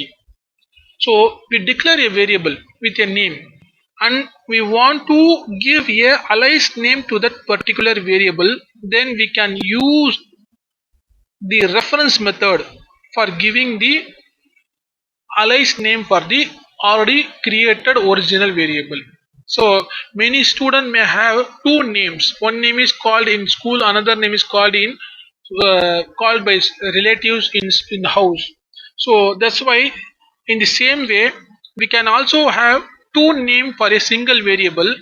So we declare a variable with a name and we want to give a alias name to that particular variable, then we can use the reference method for giving the alias name for the already created original variable. So many students may have two names. One name is called in school, another name is called in called by relatives in house. So that's why in the same way we can also have two name for a single variable.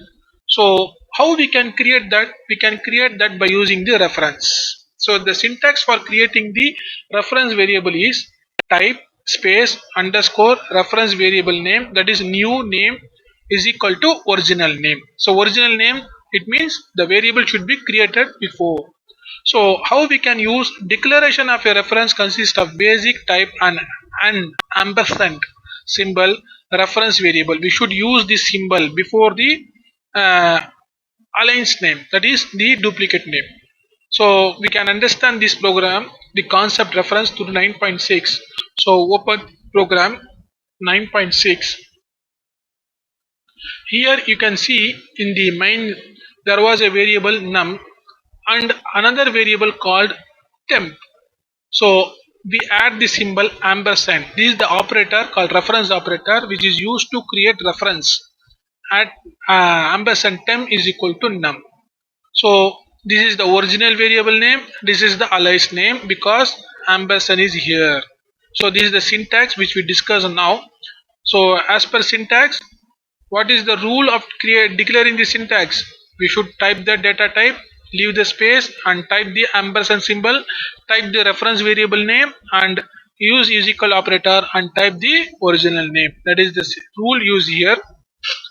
So how we can create that? We can create that by using the reference. So the syntax for creating the reference variable is type space underscore reference variable name, that is new name is equal to original name. So original name, it means the variable should be created before. So how we can use declaration of a reference consists of basic type and ampersand symbol reference variable. We should use this symbol before the uh, alias name, that is the duplicate name. So we can understand this program, the concept reference to 9.6. So open program 9.6. Here you can see in the main there was a variable num and another variable called temp. So we add the symbol ampersand. This is the operator called reference operator which is used to create reference at ampersand temp is equal to num. So this is the original variable name, this is the alias name because ampersand is here. So this is the syntax which we discuss now. So as per syntax, what is the rule of declaring the syntax? We should type the data type, leave the space and type the ampersand symbol, type the reference variable name and use is equal operator and type the original name. That is the rule used here.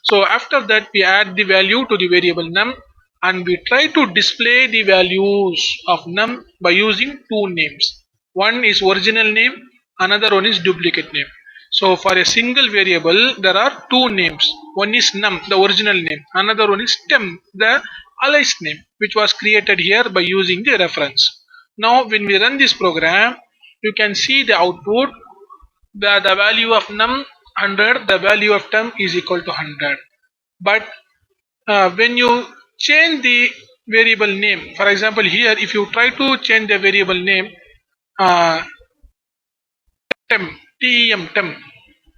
So after that we add the value to the variable num and we try to display the values of num by using two names. One is original name, another one is duplicate name. So for a single variable, there are two names. One is num, the original name. Another one is tem, the alias name, which was created here by using the reference. Now when we run this program, you can see the output. The value of num 100, the value of tem is equal to 100. But when you change the variable name, for example here, if you try to change the variable name, uh, tem,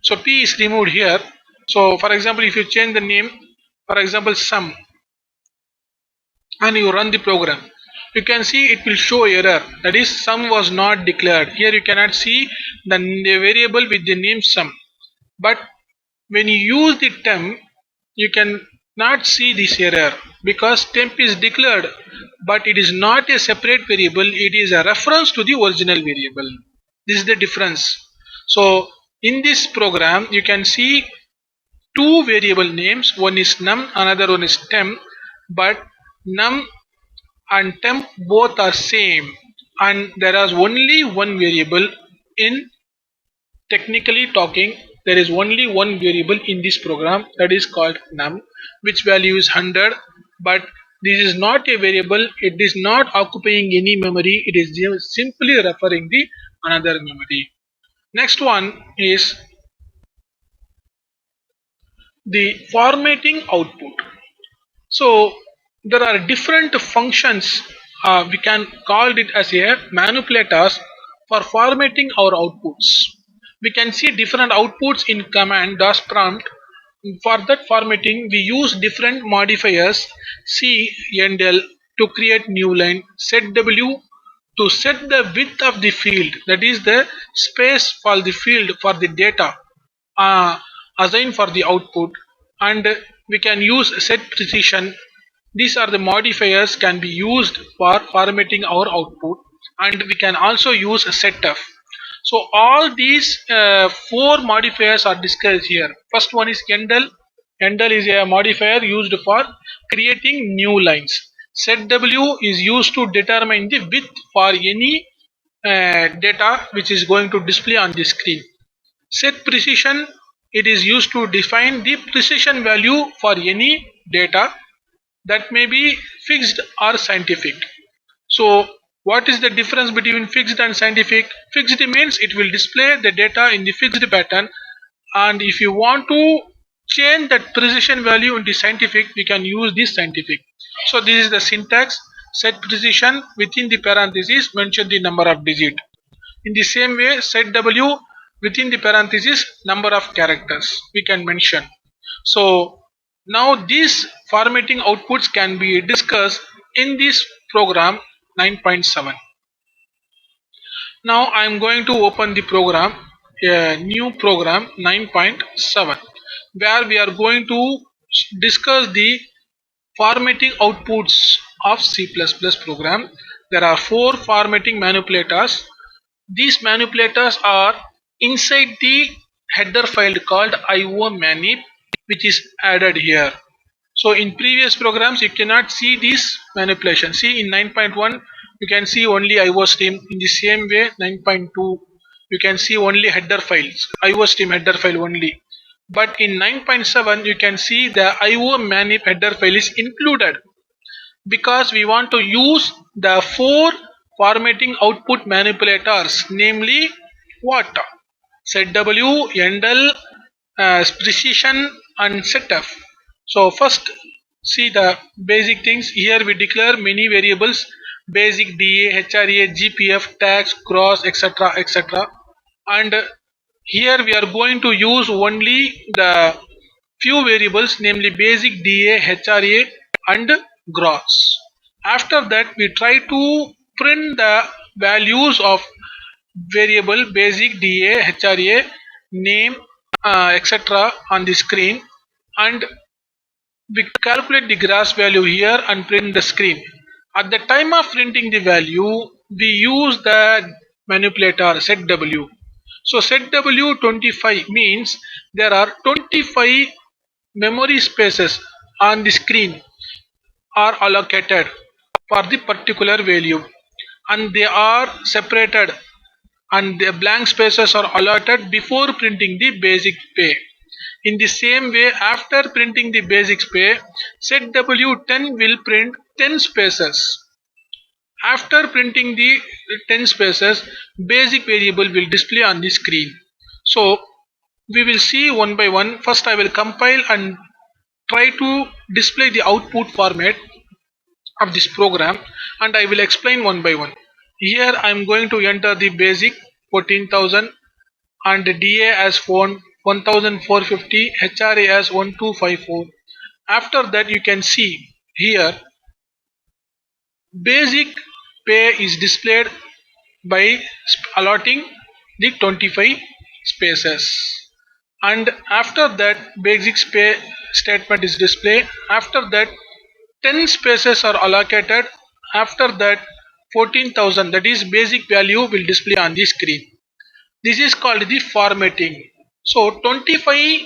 so p is removed here. So for example, if you change the name, for example sum, and you run the program, you can see it will show error, that is sum was not declared. Here you cannot see the variable with the name sum. But when you use the temp, you can not see this error, because temp is declared, but it is not a separate variable, it is a reference to the original variable. This is the difference. So in this program you can see two variable names, one is num, another one is temp, but num and temp both are same, and there is only one variable. In technically talking, there is only one variable in this program, that is called num, which value is 100. But this is not a variable, it is not occupying any memory, it is just simply referring the another memory. Next one is the formatting output. So there are different functions, we can call it as a manipulators for formatting our outputs. We can see different outputs in command dash prompt. For that formatting we use different modifiers. C end L to create new line, set W to set the width of the field, that is the space for the field for the data uh, assigned for the output. And we can use set precision. These are the modifiers can be used for formatting our output. And we can also use a setf. So all these four modifiers are discussed here. First one is endl. Endl is a modifier used for creating new lines. Setw is used to determine the width for any data which is going to display on the screen. Set precision, it is used to define the precision value for any data, that may be fixed or scientific. So what is the difference between fixed and scientific? Fixed means it will display the data in the fixed pattern, and if you want to change that precision value into scientific, we can use this scientific. So this is the syntax. Set precision, within the parenthesis mention the number of digit. In the same way, set W, within the parenthesis number of characters we can mention. So now these formatting outputs can be discussed in this program 9.7. Now I am going to open the program, a new program 9.7, where we are going to discuss the formatting outputs of C++ program. There are four formatting manipulators. These manipulators are inside the header file called IO_manip, which is added here. So in previous programs you cannot see this manipulation. See in 9.1 you can see only IO stream. In the same way 9.2 you can see only header files, IO stream header file only. But in 9.7 you can see the IO_manip header file is included, because we want to use the four formatting output manipulators, namely what? Setw, endl, precision and setf. So first see the basic things. Here we declare many variables: basic, DA, HRA, GPF, tags, cross, etc, etc. And here we are going to use only the few variables, namely basic, DA, HRA and gross. After that we try to print the values of variable basic, DA, HRA, name, etc on the screen, and we calculate the gross value here and print the screen. At the time of printing the value, we use the manipulator setw. So setw 25 means there are 25 memory spaces on the screen are allocated for the particular value, and they are separated and the blank spaces are allotted before printing the basic pay. In the same way, after printing the basic pay, set W10 will print 10 spaces. After printing the 10 spaces, basic variable will display on the screen. So we will see one by one. First I will compile and try to display the output format of this program, and I will explain one by one. Here I am going to enter the basic 14,000 and DA as 1450, HRA as 1254. After that you can see here basic pay is displayed by allotting the 25 spaces, and after that basic pay statement is displayed. After that 10 spaces are allocated. After that 14,000, that is basic value, will display on the screen. This is called the formatting. So 25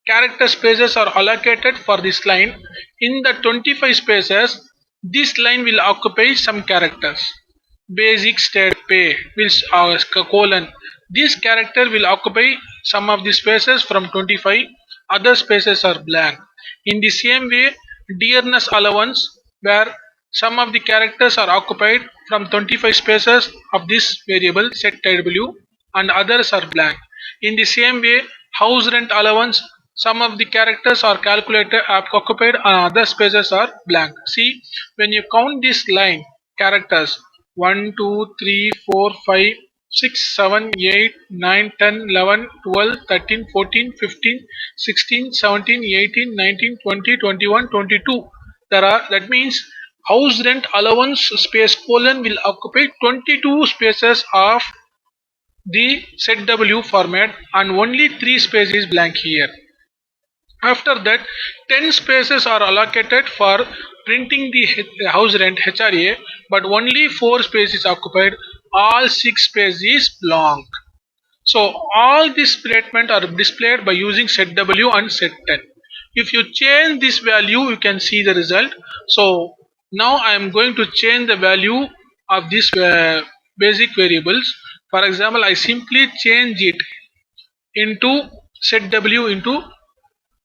character spaces are allocated for this line. In the 25 spaces, this line will occupy some characters. Basic state pay will colon. This character will occupy some of the spaces from 25. Other spaces are blank. In the same way, dearness allowance, where some of the characters are occupied from 25 spaces of this variable set w, and others are blank. In the same way, house rent allowance, some of the characters are calculated occupied and other spaces are blank. See, when you count this line characters 1, 2, 3, 4, 5, 6, 7, 8, 9, 10, 11, 12, 13, 14, 15, 16, 17, 18, 19, 20, 21, 22. That means house rent allowance space colon will occupy 22 spaces of the set W format, and only 3 spaces is blank here. After that 10 spaces are allocated for printing the house rent HRA, but only 4 spaces occupied, all 6 spaces is blank. So all these statements are displayed by using set W and set 10. If you change this value, you can see the result. So now I am going to change the value of these basic variables. For example, I simply change it into set W into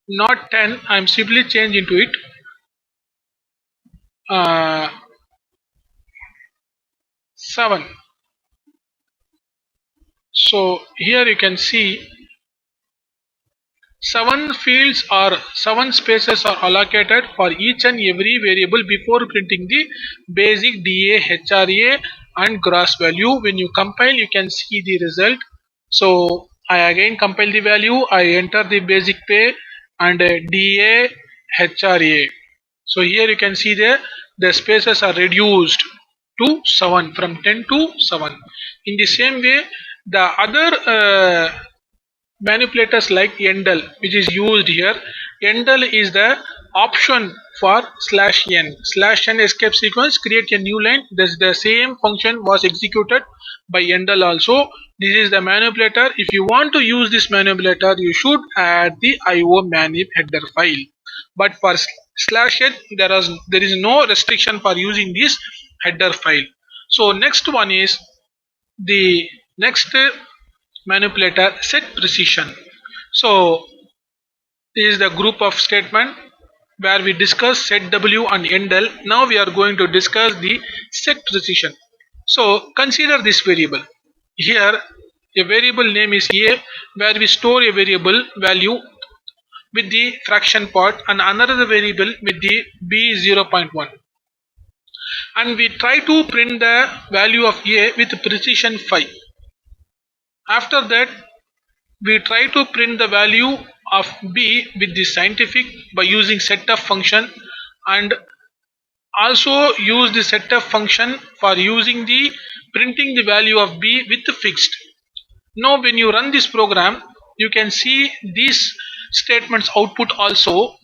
not 10. I am simply change into it uh, 7. So here you can see 7 spaces are allocated for each and every variable before printing the basic DA, HRA and gross value. When you compile, you can see the result. So I again compile the value, I enter the basic pay and DA, HRA. So here you can see the spaces are reduced to 7, from 10 to 7. In the same way, the other manipulators like endl, which is used here. Endl is the option for /n escape sequence, create a new line. This the same function was executed by endl also. This is the manipulator. If you want to use this manipulator, you should add the IO manip header file, but for /n there is no restriction for using this header file. So next one is the next manipulator set precision. So this is the group of statement where we discuss set W and endl. Now we are going to discuss the set precision. So consider this variable. Here a variable name is A, where we store a variable value with the fraction part and another variable with the b 0.1, and we try to print the value of A with precision 5. After that we try to print the value of B with the scientific by using setup function, and also use the setup function for using the printing the value of B with fixed. Now when you run this program, you can see these statements output also.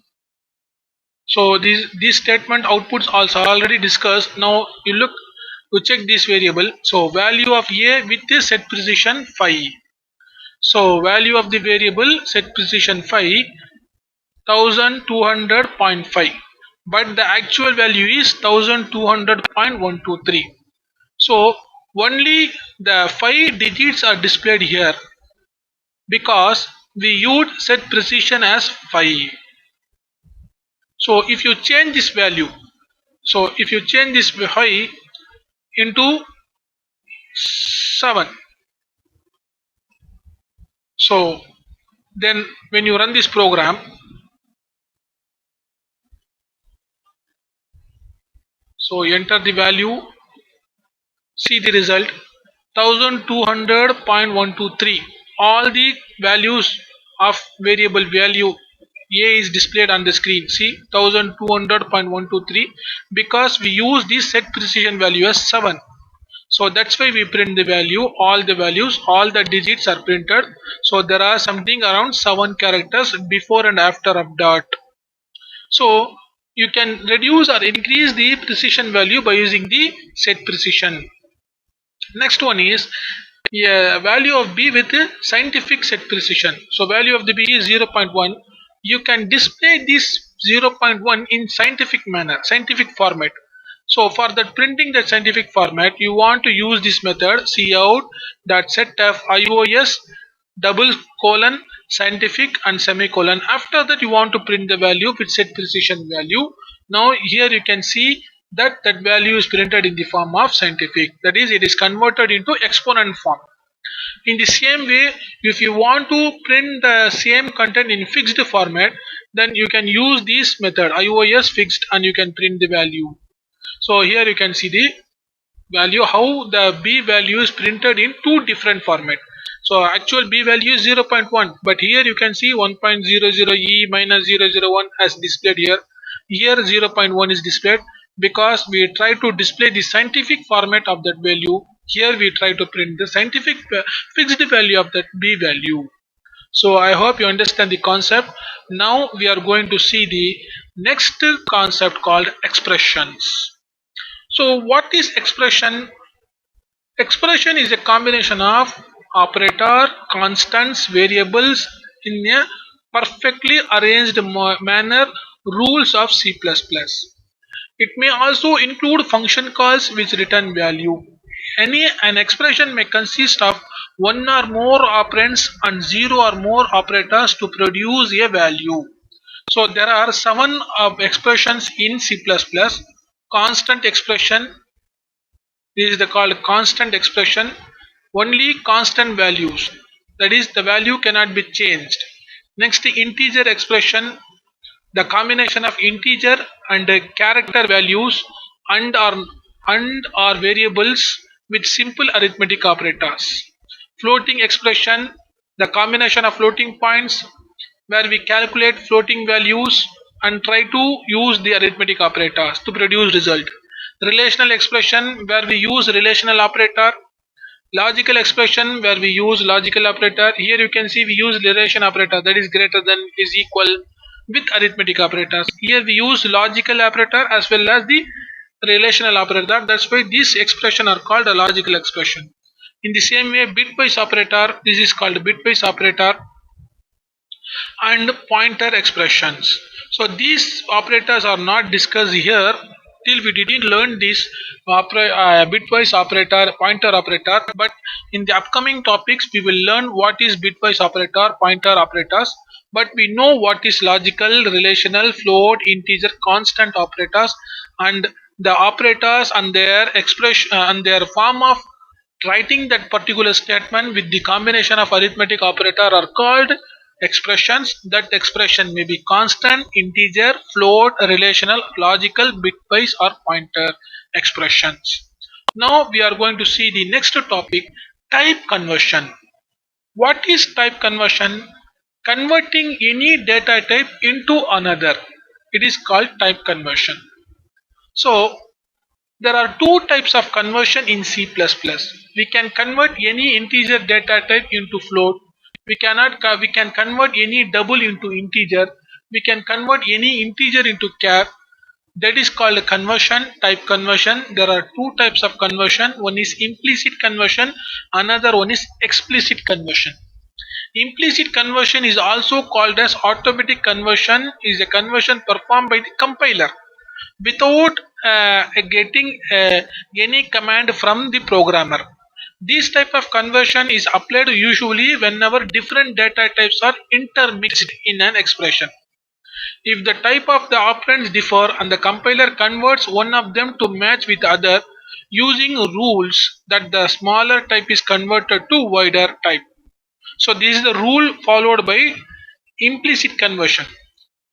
So these statement outputs also already discussed. Now you look to check this variable. So value of A with the set precision 5. So value of the variable set precision 5, 1200.5, but the actual value is 1200.123. So only the 5 digits are displayed here because we used set precision as 5. So if you change this value, so if you change this 5 into 7, so then when you run this program, so enter the value, see the result 1200.123. All the values of variable value a is displayed on the screen. See 1200.123 because we use this set precision value as 7. So that's why we print the value, all the values, all the digits are printed. So there are something around 7 characters before and after of dot. So you can reduce or increase the precision value by using the set precision. Next one is a value of b with a scientific set precision. So value of the b is 0.1. You can display this 0.1 in scientific manner, scientific format. So for that printing that scientific format, you want to use this method cout dot set of ios double colon scientific and semicolon. After that you want to print the value with set precision value. Now here you can see that that value is printed in the form of scientific, that is it is converted into exponent form. In the same way, if you want to print the same content in fixed format, then you can use this method ios fixed and you can print the value. So here you can see the value, how the b value is printed in two different format. So actual b value is 0.1, but here you can see 1.00 e minus 001 as displayed here. Here 0.1 is displayed because we try to display the scientific format of that value. Here we try to print the scientific fixed value of that b value. So I hope you understand the concept. Now we are going to see the next concept called expressions. So what is expression? Expression is a combination of operator, constants, variables in a perfectly arranged manner, rules of C++. It may also include function calls which return value. An expression may consist of one or more operands and zero or more operators to produce a value. So there are 7 expressions in C++. Constant expression, this is the called constant expression. Only constant values, that is the value cannot be changed. Next, the integer expression, the combination of integer and character values and or variables with simple arithmetic operators. Floating expression, the combination of floating points where we calculate floating values and try to use the arithmetic operators to produce result. Relational expression where we use relational operator. Logical expression where we use logical operator. Here you can see we use relation operator, that is greater than is equal with arithmetic operators. Here we use logical operator as well as the relational operator. That's why this expression are called a logical expression. In the same way, bitwise operator, this is called bitwise operator, and pointer expressions. So these operators are not discussed here till we didn't learn this bitwise operator, pointer operator, but in the upcoming topics we will learn what is bitwise operator, pointer operators, but we know what is logical, relational, float, integer, constant operators, and the operators and their expression and their form of writing that particular statement with the combination of arithmetic operator are called expressions. That expression may be constant, integer, float, relational, logical, bitwise or pointer expressions. Now we are going to see the next topic, type conversion. What is type conversion? Converting any data type into another. It is called type conversion. So there are two types of conversion in C++. We can convert any integer data type into float. We can convert any double into integer. We can convert any integer into char. That is called a conversion, type conversion. There are two types of conversion. One is implicit conversion, another one is explicit conversion. Implicit conversion is also called as automatic conversion, is a conversion performed by the compiler without getting any command from the programmer. This type of conversion is applied usually whenever different data types are intermixed in an expression. If the type of the operands differ and the compiler converts one of them to match with other using rules that the smaller type is converted to wider type. So this is the rule followed by implicit conversion,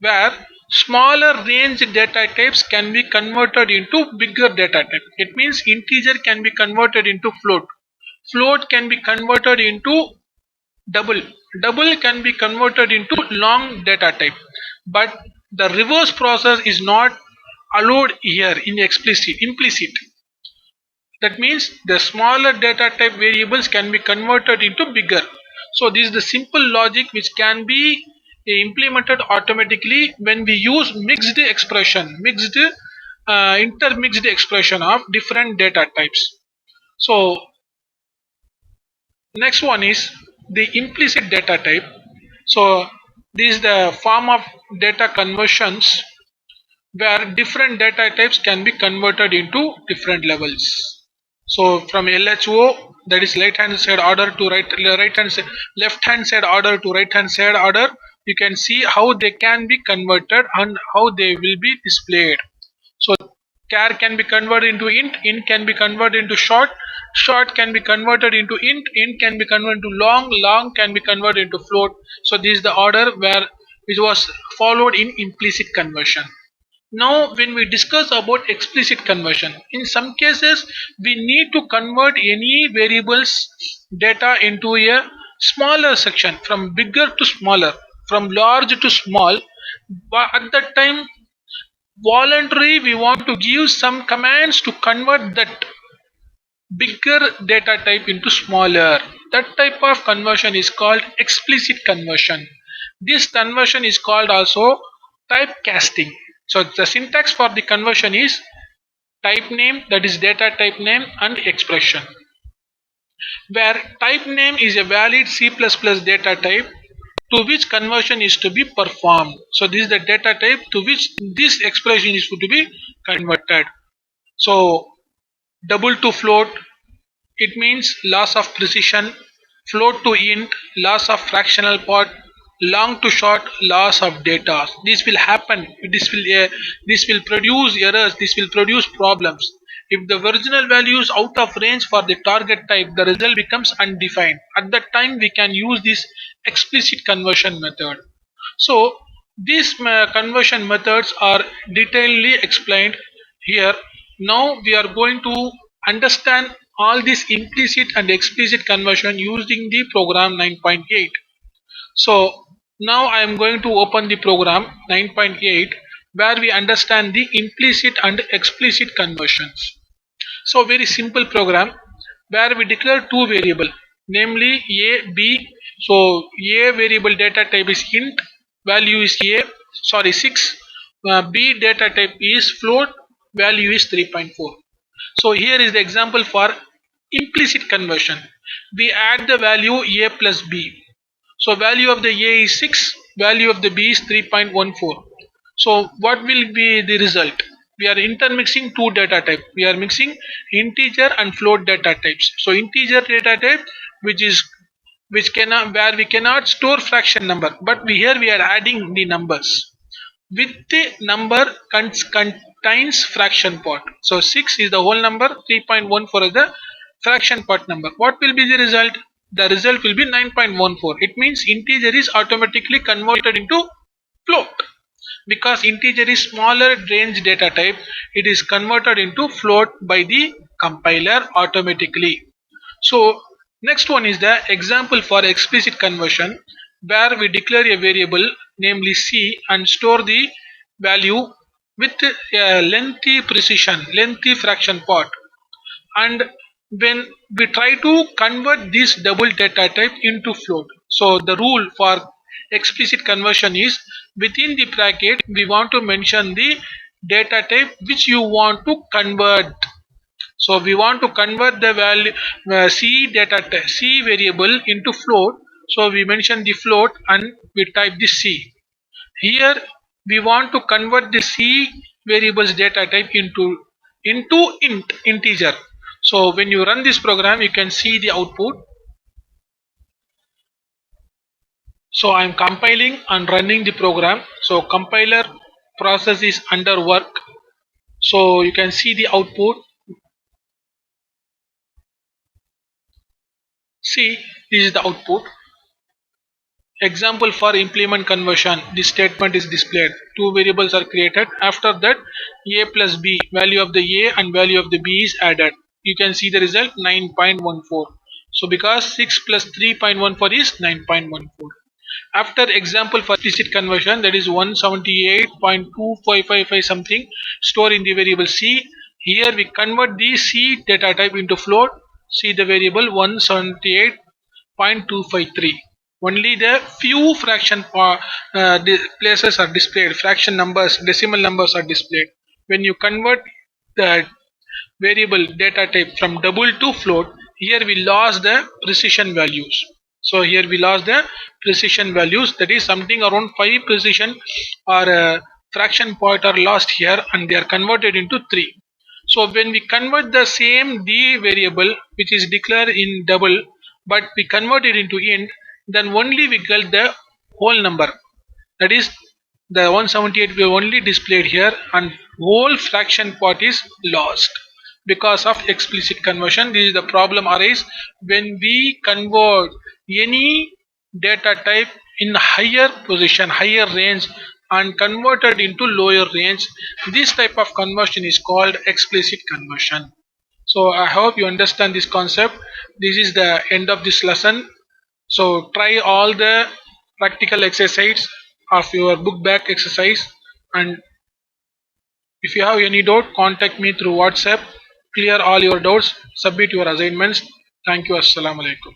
where smaller range data types can be converted into bigger data type. It means integer can be converted into float. Float can be converted into double. Double can be converted into long data type. But the reverse process is not allowed here in implicit. That means the smaller data type variables can be converted into bigger. So this is the simple logic which can be implemented automatically when we use mixed expression, intermixed expression of different data types. So next one is the implicit data type. So this is the form of data conversions where different data types can be converted into different levels. So from LHO, that is right hand side order to left hand side order to right hand side order, you can see how they can be converted and how they will be displayed. So char can be converted into int can be converted into short can be converted into int can be converted into long can be converted into float. So this is the order where which was followed in implicit conversion. Now, when we discuss about explicit conversion, in some cases we need to convert any variables data into a smaller section, from bigger to smaller, from large to small. But at that time, voluntary we want to give some commands to convert that bigger data type into smaller. That type of conversion is called explicit conversion. This conversion is called also typecasting. So the syntax for the conversion is type name, that is data type name, and expression, where type name is a valid C++ data type to which conversion is to be performed. So this is the data type to which this expression is to be converted. So double to float, it means loss of precision. Float to int, loss of fractional part. Long to short, loss of data. This will happen. This will produce errors. This will produce problems. If the original value is out of range for the target type, the result becomes undefined. At that time, we can use this explicit conversion method. So these conversion methods are detailedly explained here. Now we are going to understand all this implicit and explicit conversion using the program 9.8. So now I am going to open the program 9.8 where we understand the implicit and explicit conversions. So very simple program where we declare two variable, namely a, b. So a variable data type is int, value is 6. B data type is float, value is 3.4. So here is the example for implicit conversion. We add the value a plus b. So value of the a is 6, value of the b is 3.14. So what will be the result? We are intermixing two data types. We are mixing integer and float data types. So integer data type, which cannot, where we cannot store fraction number, but here we are adding the numbers. With the number contains fraction part. So 6 is the whole number, 3.14 is the fraction part number. What will be the result? The result will be 9.14. It means integer is automatically converted into float. Because integer is smaller range data type, it is converted into float by the compiler automatically. So next one is the example for explicit conversion, where we declare a variable namely c and store the value with a lengthy fraction part. And when we try to convert this double data type into float, so the rule for explicit conversion is within the bracket we want to mention the data type which you want to convert. So we want to convert the value C variable into float. So we mention the float and we type the C. Here we want to convert the C variables data type into integer. So when you run this program, you can see the output. So I'm compiling and running the program. So compiler process is under work. So you can see the output. See, this is the output. Example for implement conversion. This statement is displayed. Two variables are created. After that, a plus b, value of the a and value of the b is added. You can see the result 9.14. So because 6 plus 3.14 is 9.14. After example for explicit conversion, that is 178.2555 something store in the variable c. Here we convert the c data type into float. See the variable 178.253. Only the few places are displayed. Fraction numbers, decimal numbers are displayed. When you convert the variable data type from double to float, here we lost the precision values. So here we lost the precision values, that is something around 5 precision or fraction point are lost here, and they are converted into 3. So when we convert the same d variable which is declared in double, but we convert it into int, then only we get the whole number, that is the 178 we only displayed here, and whole fraction part is lost because of explicit conversion. This is the problem arise when we convert any data type in higher position, higher range, and converted into lower range. This type of conversion is called explicit conversion. So I hope you understand this concept. This is the end of this lesson. So try all the practical exercise of your book back exercise, and if you have any doubt, contact me through WhatsApp. Clear all your doubts, submit your assignments. Thank you. Assalamu alaikum.